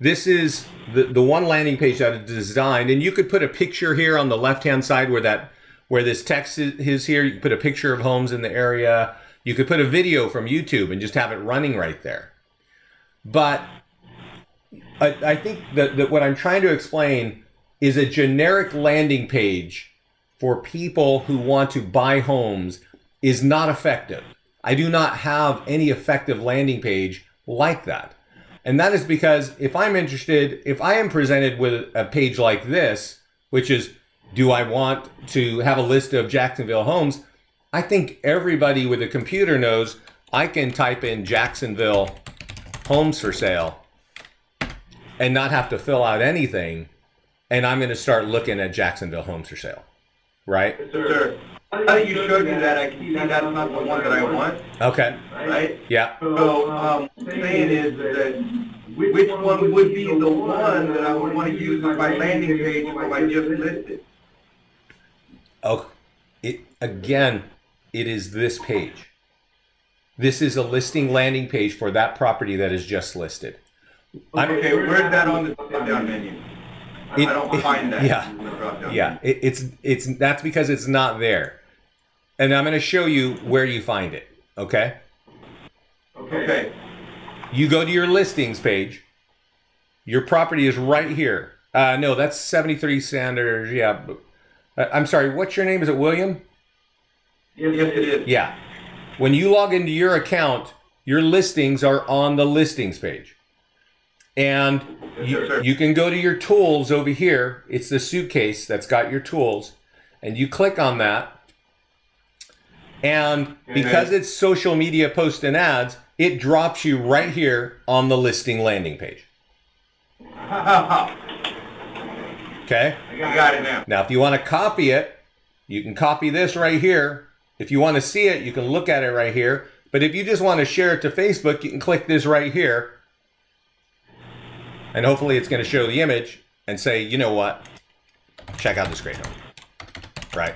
This is the one landing page that is designed, and you could put a picture here on the left-hand side where this text is here. You could put a picture of homes in the area. You could put a video from YouTube and just have it running right there. But I think that what I'm trying to explain is a generic landing page for people who want to buy homes is not effective. I do not have any effective landing page like that. And that is because if I'm interested, if I am presented with a page like this, which is, do I want to have a list of Jacksonville homes? I think everybody with a computer knows I can type in Jacksonville homes for sale and not have to fill out anything. And I'm going to start looking at Jacksonville homes for sale, right? Sir, now that you showed me that, I can see that's not the one that I want. Okay. Right? Yeah. So, saying is that which one would be the one that I would want to use as my landing page if I just listed? Oh, again, it is this page. This is a listing landing page for that property that is just listed. Okay, where's that on the drop-down menu? I don't find that. Yeah, in the drop-down yeah. menu. That's because it's not there, and I'm going to show you where you find it. Okay. Okay. You go to your listings page. Your property is right here. No, that's 73 Sanders. Yeah. I'm sorry. What's your name? Is it William? Yes, it is. Yeah. When you log into your account, your listings are on the listings page. And you can go to your tools over here. It's the suitcase that's got your tools. And you click on that. And because it's social media posts and ads, it drops you right here on the listing landing page. Okay? I got it now. Now, if you want to copy it, you can copy this right here. If you want to see it, you can look at it right here. But if you just want to share it to Facebook, you can click this right here. And hopefully it's going to show the image and say, you know what? Check out this great home. Right?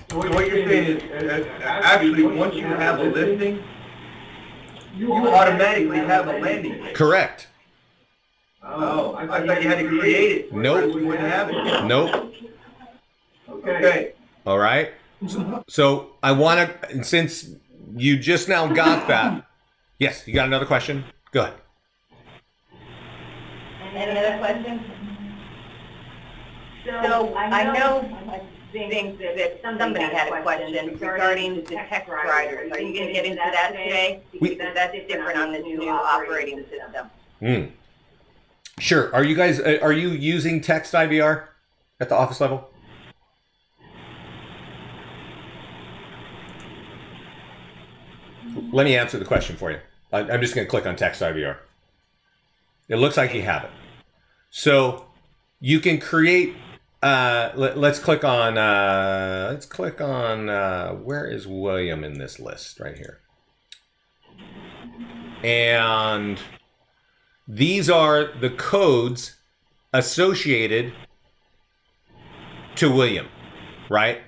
So what you're saying is, actually, once you have a listing, you automatically have a landing page. Correct. Oh, I thought you had to create it. Nope. We wouldn't have it. Nope. Okay. All right. So I want to, since you just now got that. Yes, you got another question? Go ahead. Any other questions? So I know, I think that somebody had a question regarding the text riders. Are you going to get into that today? Because that's different on this new operating system. Sure. Are you guys, are you using text IVR at the office level? Let me answer the question for you. I'm just going to click on text IVR. It looks like you have it. So you can create, let's click on, where is William in this list right here? And these are the codes associated to William, right?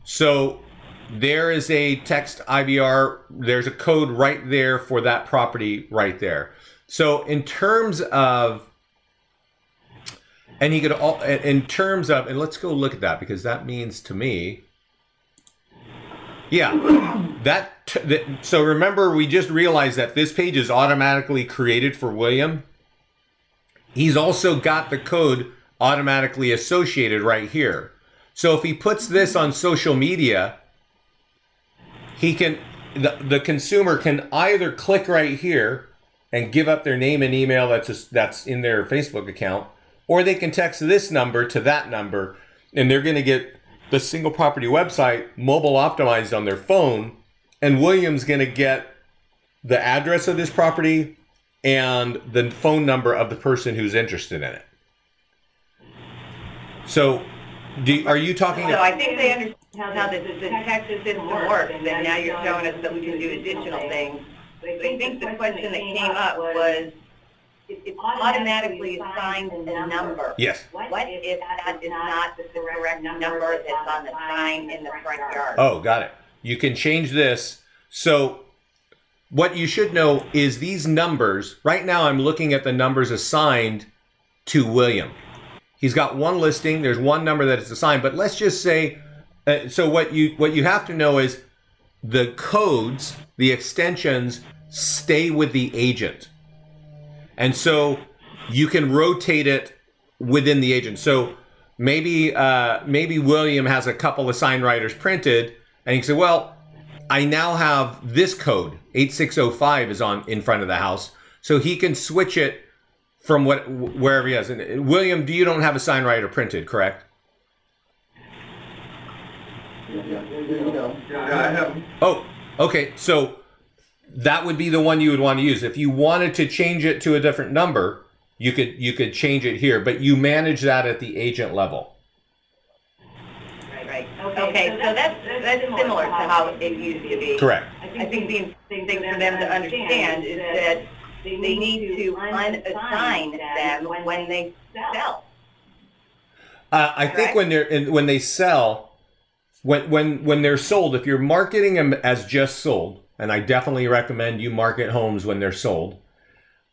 So there is a text IVR, there's a code right there for that property right there. So in terms of, and he could all, in terms of, and let's go look at that because that means to me, yeah, so remember we just realized that this page is automatically created for William. He's also got the code automatically associated right here. So if he puts this on social media, he can, the consumer can either click right here and give up their name and email that's in their Facebook account, or they can text this number to that number, and they're going to get the single property website mobile optimized on their phone, and William's going to get the address of this property and the phone number of the person who's interested in it. So, are you talking? So I think they understand how the text system works, and now you're showing us that we can do additional things. But I think the question that came up was, it automatically assigns a number. Yes. What if that is not the correct number that's on the sign in the front yard? Oh, got it. You can change this. So what you should know is these numbers, right now I'm looking at the numbers assigned to William. He's got one listing, there's one number that is assigned, but let's just say, so what you have to know is the codes, the extensions stay with the agent. And so you can rotate it within the agent. So maybe William has a couple of sign writers printed, and you can say, well, I now have this code, 8605 is in front of the house, so he can switch it from wherever he has. And William, you don't have a sign writer printed, correct? Yeah, I have. Oh, okay. So that would be the one you would want to use. If you wanted to change it to a different number, you could change it here, but you manage that at the agent level. Right. Okay. So that's similar to how it used to be. Correct. I think the thing for them to understand is that they need to unassign them when they sell. I think when they sell, when they're sold, if you're marketing them as just sold, and I definitely recommend you market homes when they're sold,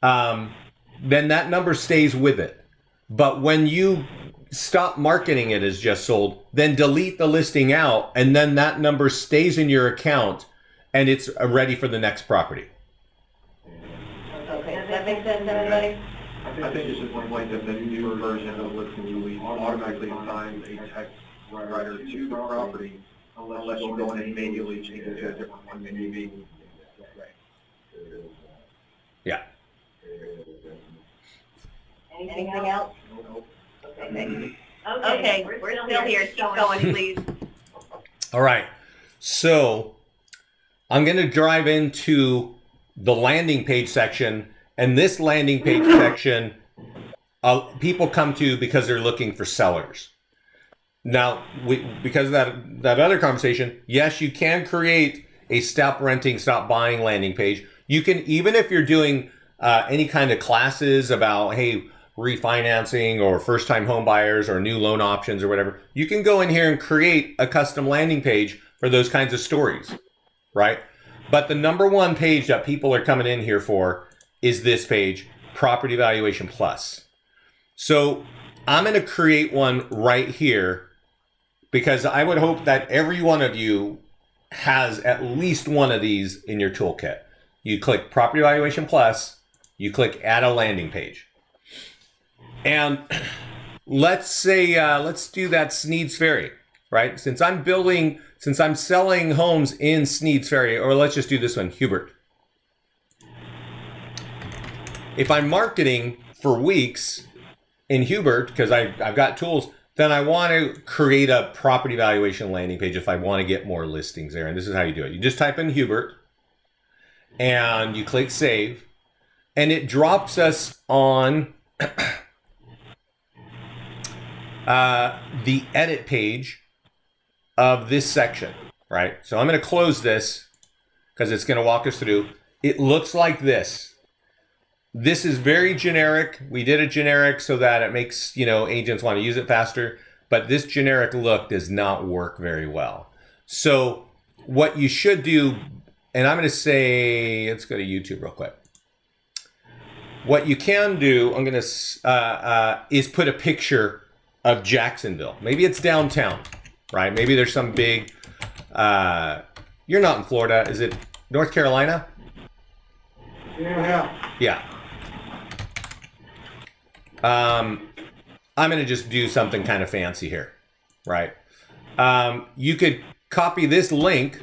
then that number stays with it. But when you stop marketing it as just sold, then delete the listing out, and then that number stays in your account, and it's ready for the next property. Okay, does that make sense, everybody? I think it's just one point that the new version of listing release automatically assigns a text writer to the property unless you go in and manually change it to a different one than you mean. Yeah. Anything else? Okay, we're still here. Keep going, please. All right. So I'm going to drive into the landing page section, and this landing page section, people come to because they're looking for sellers. Now, because of that other conversation, yes, you can create a stop renting, stop buying landing page. You can, even if you're doing any kind of classes about, hey, refinancing or first-time home buyers or new loan options or whatever, you can go in here and create a custom landing page for those kinds of stories, right? But the number one page that people are coming in here for is this page, Property Valuation Plus. So I'm going to create one right here because I would hope that every one of you has at least one of these in your toolkit. You click Property Valuation Plus, you click Add a Landing Page. And let's say, let's do that Sneed's Ferry, right? Since I'm selling homes in Sneed's Ferry, or let's just do this one, Hubert. If I'm marketing for weeks in Hubert, because I've got tools, then I want to create a property valuation landing page if I want to get more listings there. And this is how you do it. You just type in Hubert and you click Save, and it drops us on the edit page of this section, right? So I'm going to close this because it's going to walk us through. It looks like this. This is very generic. We did a generic so that it makes, agents want to use it faster, but this generic look does not work very well. So what you should do, and I'm going to say, let's go to YouTube real quick. What you can do, I'm going to, is put a picture of Jacksonville. Maybe it's downtown, right? Maybe there's some big, you're not in Florida. Is it North Carolina? Yeah. I'm going to just do something kind of fancy here, right? You could copy this link.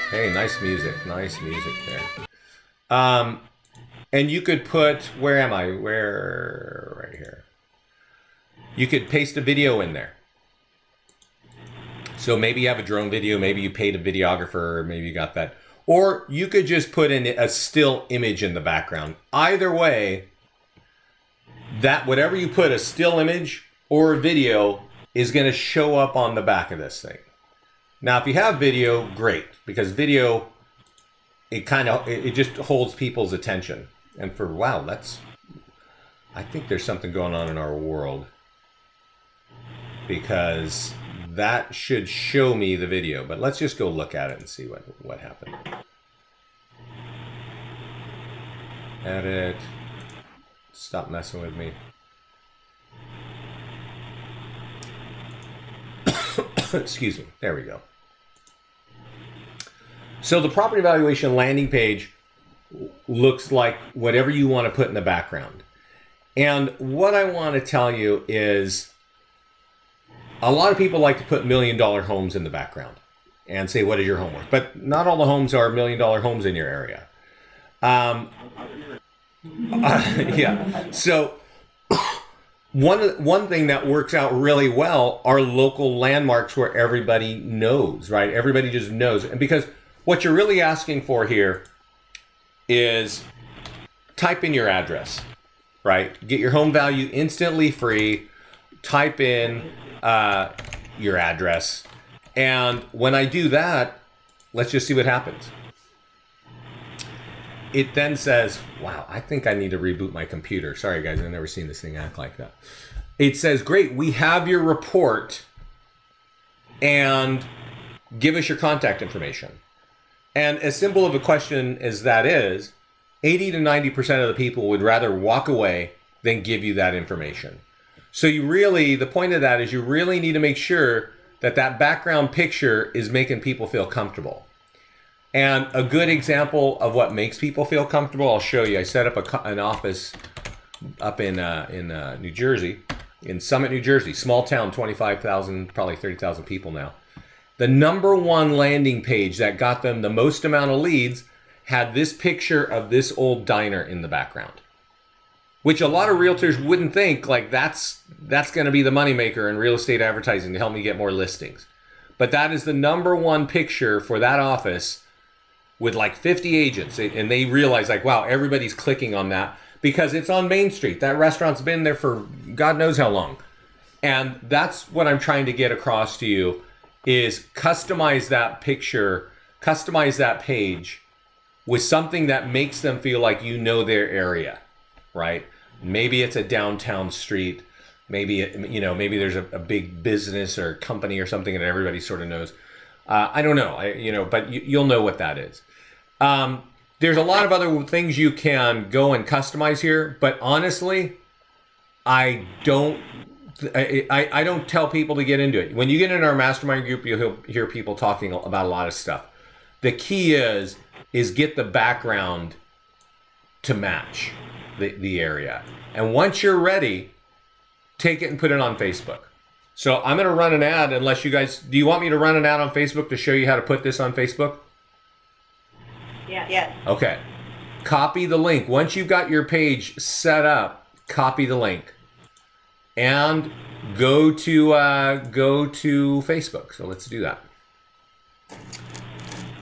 Hey, nice music there. And you could put, where am I? Right here. You could paste a video in there. So maybe you have a drone video, maybe you paid a videographer, maybe you got that. Or you could just put in a still image in the background. Either way, that whatever you put, a still image or a video, is going to show up on the back of this thing. Now, if you have video, great, because video, it just holds people's attention. And for, wow, I think there's something going on in our world, because that should show me the video, but let's just go look at it and see what happened. Edit. Stop messing with me. Excuse me. There we go. So the property valuation landing page looks like whatever you want to put in the background. And what I want to tell you is, a lot of people like to put $1 million homes in the background and say, what is your home worth? But not all the homes are $1 million homes in your area. Yeah. So one thing that works out really well are local landmarks where everybody knows, right? Everybody just knows. And because what you're really asking for here is type in your address, right? Get your home value instantly free. Type in your address. And when I do that, let's just see what happens. it then says, wow, I think I need to reboot my computer. Sorry, guys, I've never seen this thing act like that. It says, great, we have your report, and give us your contact information. And as simple of a question as that is, 80 to 90% of the people would rather walk away than give you that information. So you really, the point of that is you really need to make sure that that background picture is making people feel comfortable. And a good example of what makes people feel comfortable, I'll show you. I set up an office up in New Jersey, in Summit, New Jersey, small town, 25,000, probably 30,000 people now. The #1 landing page that got them the most amount of leads had this picture of this old diner in the background, which a lot of realtors wouldn't think like that's going to be the moneymaker in real estate advertising to help me get more listings. But that is the #1 picture for that office with like 50 agents. And they realize like, wow, everybody's clicking on that because it's on Main Street. That restaurant's been there for God knows how long. And that's what I'm trying to get across to you is customize that picture, customize that page with something that makes them feel like you know their area, right? Maybe it's a downtown street. Maybe maybe there's a big business or company or something that everybody sort of knows. I don't know, but you'll know what that is. There's a lot of other things you can go and customize here, but honestly, I don't tell people to get into it. When you get in our mastermind group, you'll hear people talking about a lot of stuff. The key is get the background to match the area. And once you're ready, take it and put it on Facebook. So I'm going to run an ad unless you guys, do you want me to run an ad on Facebook to show you how to put this on Facebook? Yes. Okay. Copy the link. Once you've got your page set up, copy the link and go to Facebook. So let's do that.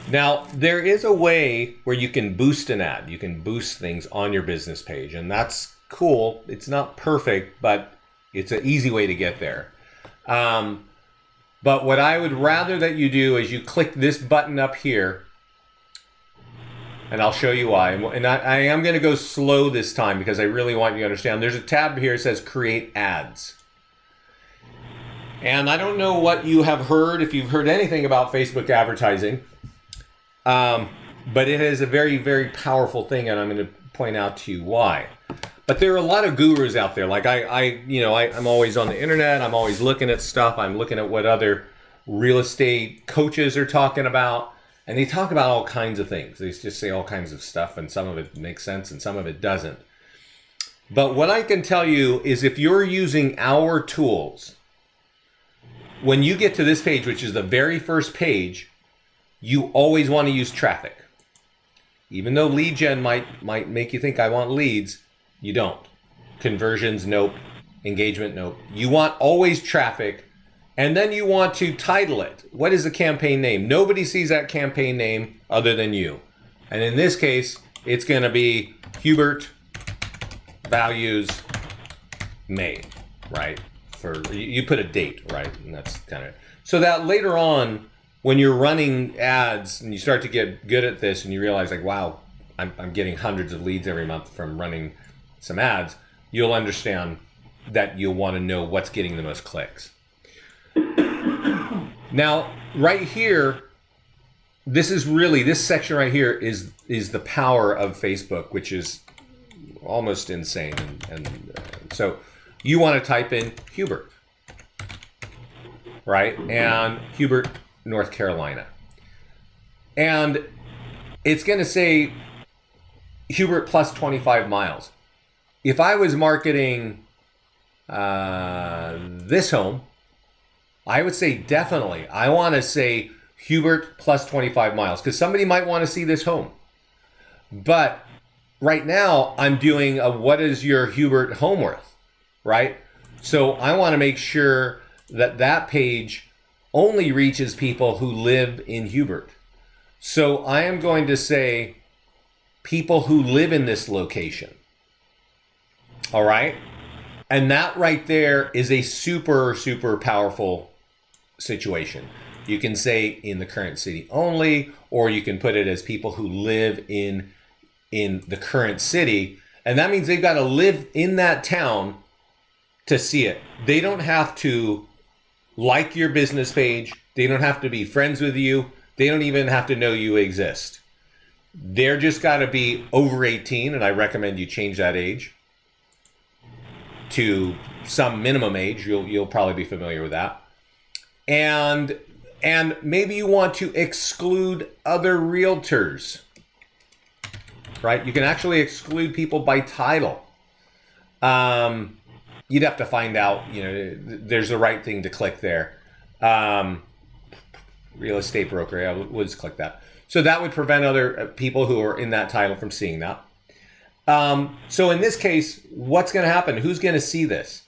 Now, there is a way where you can boost an ad. You can boost things on your business page, and that's cool. It's not perfect, but it's an easy way to get there. But what I would rather that you do is you click this button up here, and I'll show you why. And I am going to go slow this time because I really want you to understand. There's a tab here that says Create Ads. And I don't know what you have heard, if you've heard anything about Facebook advertising, but it is a very, very powerful thing, and I'm going to point out to you why. But there are a lot of gurus out there. Like I'm always on the internet. I'm always looking at stuff. I'm looking at what other real estate coaches are talking about, and they talk about all kinds of things. They just say all kinds of stuff, and some of it makes sense and some of it doesn't. But what I can tell you is if you're using our tools, when you get to this page, which is the very first page, you always want to use traffic. Even though lead gen might make you think I want leads, you don't. Conversions, nope. Engagement, nope. You want always traffic, and then you want to title it. What is the campaign name? Nobody sees that campaign name other than you. And in this case, it's going to be Hubert Values May, right? You put a date, right? And that's kind of so that later on, when you're running ads and you start to get good at this and you realize like, wow, I'm getting hundreds of leads every month from running some ads, you'll understand that you'll want to know what's getting the most clicks. Now, right here, this section right here is the power of Facebook, which is almost insane. So you want to type in Hubert, right? And Hubert, North Carolina. And it's going to say Hubert plus 25 miles. If I was marketing this home, I would say definitely, I want to say Hubert plus 25 miles because somebody might want to see this home. But right now I'm doing a what is your Hubert home worth, right? So I want to make sure that that page only reaches people who live in Hubert. So I am going to say people who live in this location. All right? And that right there is a super, super powerful situation. You can say in the current city only, or you can put it as people who live in in the current city. And that means they've got to live in that town to see it. They don't have to like your business page. They don't have to be friends with you. They don't even have to know you exist. They're just got to be over 18, and I recommend you change that age to some minimum age. You'll probably be familiar with that. And maybe you want to exclude other realtors, right? You can actually exclude people by title. You'd have to find out, there's the right thing to click there. Real estate broker, yeah, we'll just click that. So that would prevent other people who are in that title from seeing that. So in this case, what's going to happen? Who's going to see this?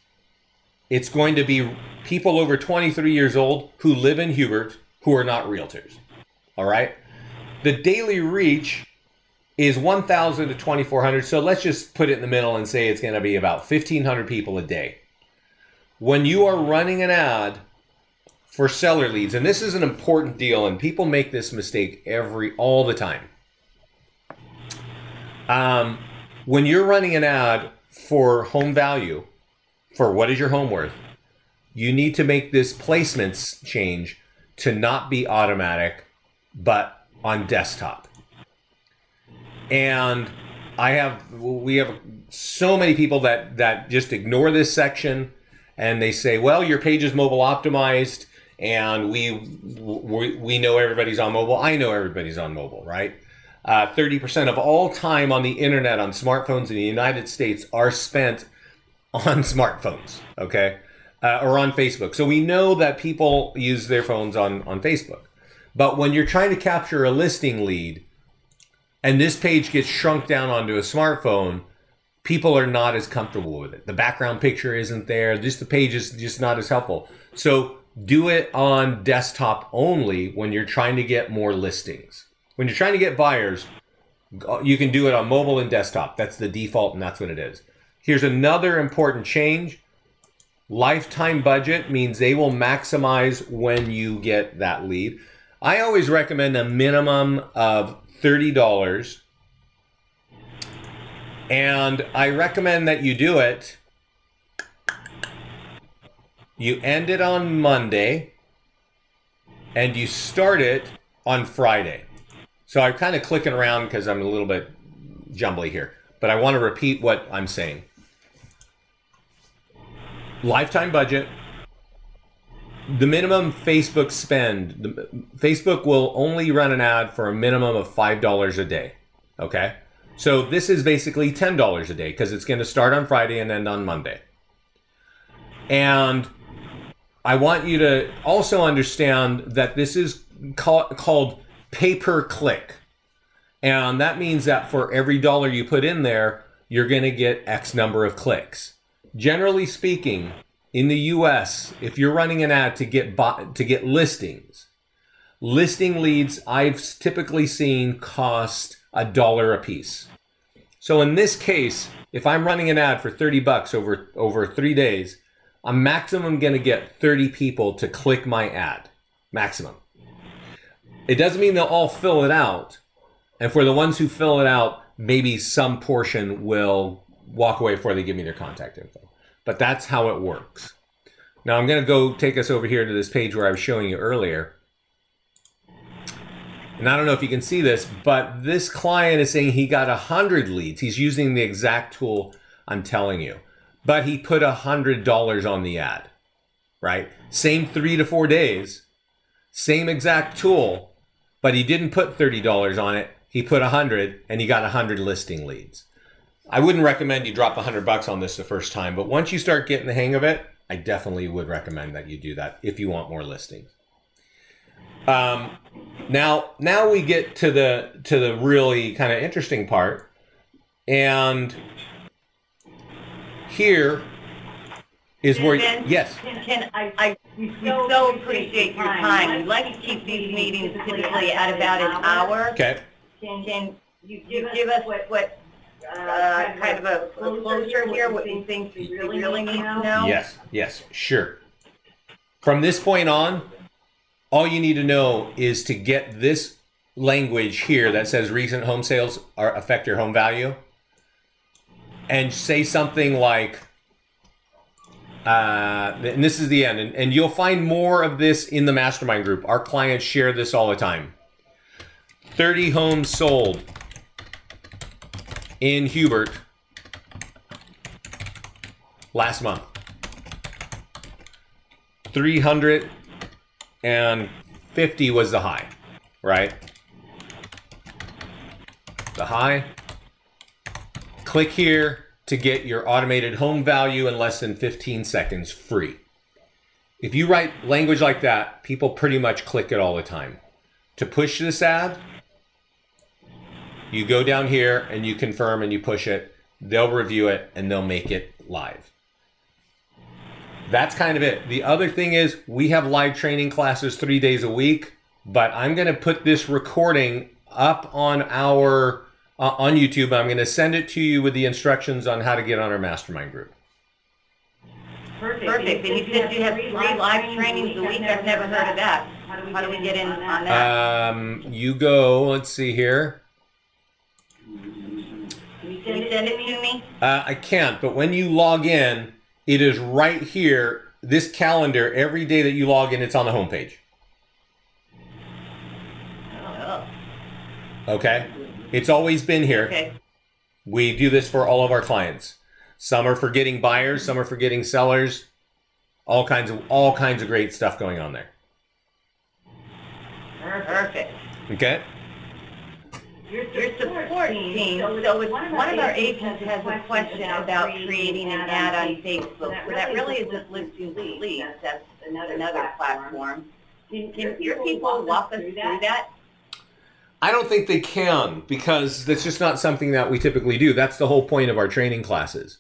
It's going to be people over 23 years old who live in Hubert who are not realtors. All right. The daily reach is 1,000 to 2,400. So let's just put it in the middle and say it's going to be about 1,500 people a day. When you are running an ad for seller leads, and this is an important deal, and people make this mistake all the time. When you're running an ad for home value, for what is your home worth, you need to make this placements change to not be automatic, but on desktop. And we have so many people that just ignore this section, and they say, well, your page is mobile optimized, and we know everybody's on mobile. I know everybody's on mobile, right? 30% of all time on the internet on smartphones in the United States are spent on smartphones, okay? Or on Facebook. So we know that people use their phones on Facebook. But when you're trying to capture a listing lead and this page gets shrunk down onto a smartphone, people are not as comfortable with it. The background picture isn't there. The page is just not as helpful. So do it on desktop only when you're trying to get more listings. When you're trying to get buyers, you can do it on mobile and desktop. That's the default, and that's what it is. Here's another important change. Lifetime budget means they will maximize when you get that lead. I always recommend a minimum of $30. And I recommend that you do it. You end it on Monday and you start it on Friday. So I'm kind of clicking around because I'm a little bit jumbly here, but I want to repeat what I'm saying. Lifetime budget, the minimum Facebook spend, Facebook will only run an ad for a minimum of $5 a day, okay? So this is basically $10 a day because it's going to start on Friday and end on Monday. And I want you to also understand that this is called pay-per-click. And that means that for every dollar you put in there, you're going to get X number of clicks. Generally speaking, in the US, if you're running an ad to get listings, listing leads I've typically seen cost $1 a piece. So in this case, if I'm running an ad for $30 over 3 days, I'm maximum going to get 30 people to click my ad, maximum. It doesn't mean they'll all fill it out. And for the ones who fill it out, maybe some portion will walk away before they give me their contact info. But that's how it works. Now I'm going to go take us over here to this page where I was showing you earlier. And I don't know if you can see this, but this client is saying he got 100 leads. He's using the exact tool I'm telling you. But he put $100 on the ad, right? Same 3 to 4 days, same exact tool, but he didn't put $30 on it. He put 100 and he got 100 listing leads. I wouldn't recommend you drop $100 on this the first time, but once you start getting the hang of it, I definitely would recommend that you do that if you want more listings. Now we get to the really kind of interesting part, and here is where yes. We so appreciate your time. We'd like to keep these meetings typically at about an hour. Okay. Can you give us what kind of a closure here, what you think you really need to know? Yes, sure. From this point on, all you need to know is to get this language here that says recent home sales affect your home value, and say something like, and this is the end, and you'll find more of this in the mastermind group. Our clients share this all the time. 30 homes sold in Hubert last month. 350 was the high, right? The high. Click here to get your automated home value in less than 15 seconds free. If you write language like that, people pretty much click it all the time. To push this ad, you go down here and you confirm and you push it. They'll review it and they'll make it live. That's kind of it. The other thing is we have live training classes 3 days a week, but I'm going to put this recording up on our on YouTube. I'm going to send it to you with the instructions on how to get on our mastermind group. Perfect. And you said you have 3 live trainings a week. I've never heard of that. How do we get in on that? You go, let's see here. Can you send it to me? I can't, but when you log in, it is right here, this calendar, every day that you log in, it's on the homepage. Oh. Okay? It's always been here. Okay. We do this for all of our clients. Some are for getting buyers, some are for getting sellers. All kinds of great stuff going on there. Perfect. Okay? Your support team, so if one of our agents has a question about creating an ad on Facebook, so that really isn't listing leads, that's another platform. Can your people walk us through that? I don't think they can, because that's just not something that we typically do. That's the whole point of our training classes.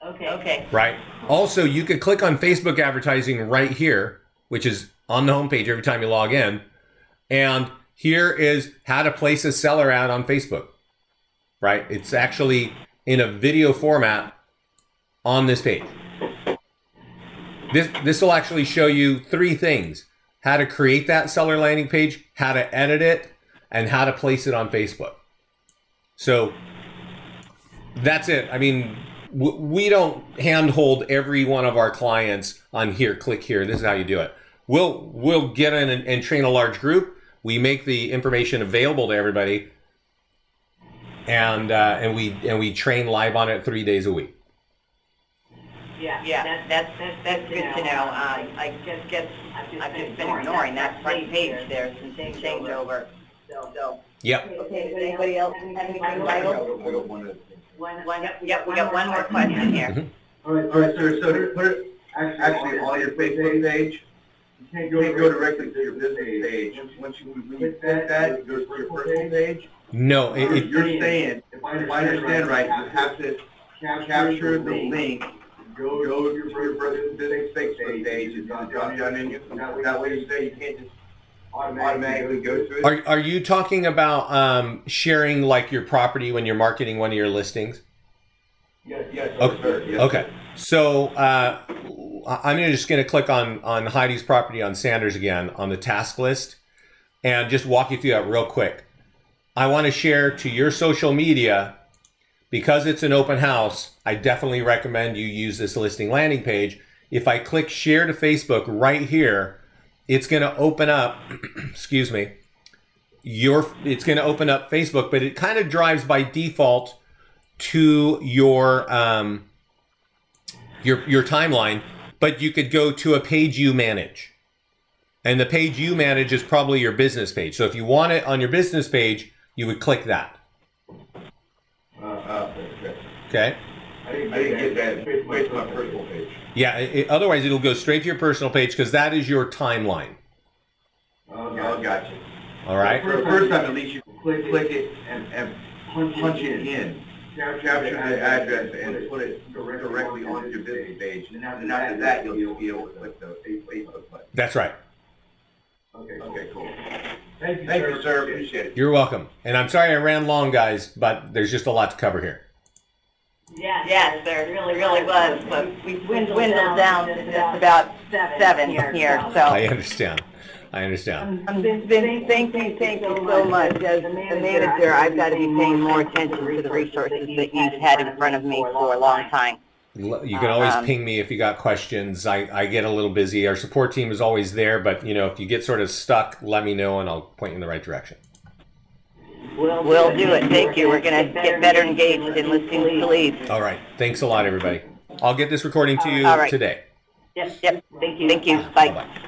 Okay. Right? Also, you could click on Facebook advertising right here, which is on the homepage every time you log in, and here is how to place a seller ad on Facebook, right? It's actually in a video format on this page. This will actually show you 3 things: how to create that seller landing page, how to edit it, and how to place it on Facebook. So that's it. I mean, we don't handhold every one of our clients on here, click here, this is how you do it. We'll get in and train a large group. We make the information available to everybody, and we train live on it 3 days a week. Yeah, that's good to know. I guess I've just been ignoring that front page there since they changed over. So. Yep. Okay, does anybody else have anything vital? I got one other thing. Yep, we got one more question here. Mm-hmm. All right, sir. So put it actually on your Facebook page. You can't go directly to your business page. Once you click that, it goes to your personal page. No, You're saying, if I understand right, you have to capture the link, go to your business Facebook page, and drop down menu. That way you say you can't just automatically go to it. Are you talking about sharing like your property when you're marketing one of your listings? Yes, Okay. sir. Yes. Okay. So I'm just going to click on Heidi's property on Sanders again on the task list and just walk you through that real quick. I want to share to your social media, because it's an open house, I definitely recommend you use this listing landing page. If I click share to Facebook right here, it's going to open up, excuse me, it's going to open up Facebook, but it kind of drives by default to your timeline, but you could go to a page you manage. And the page you manage is probably your business page. So if you want it on your business page, you would click that. Okay? I didn't get that. It's my personal page. Yeah, otherwise it'll go straight to your personal page because that is your timeline. Oh, gotcha. All right? For the first time, at least you click it and punch it in. Capture the address and put it directly on your business page. And after that, you'll be able to click the Facebook button. That's right. Okay, cool. Thank you, sir. Appreciate it. You're welcome. And I'm sorry I ran long, guys, but there's just a lot to cover here. Yes, there really was, but we dwindled down to just about 7 here, so. I understand. I understand. Vince, thank you so much. As the manager, I've got to be paying more attention to the resources that you've had in front of me for a long time. You can always ping me if you got questions. I get a little busy. Our support team is always there, but you know, if you get sort of stuck, let me know and I'll point you in the right direction. We'll do it. Thank you. We're going to get better engaged in listening to leads. All right. Thanks a lot, everybody. I'll get this recording to you today. Yep. Thank you. Bye. Bye-bye.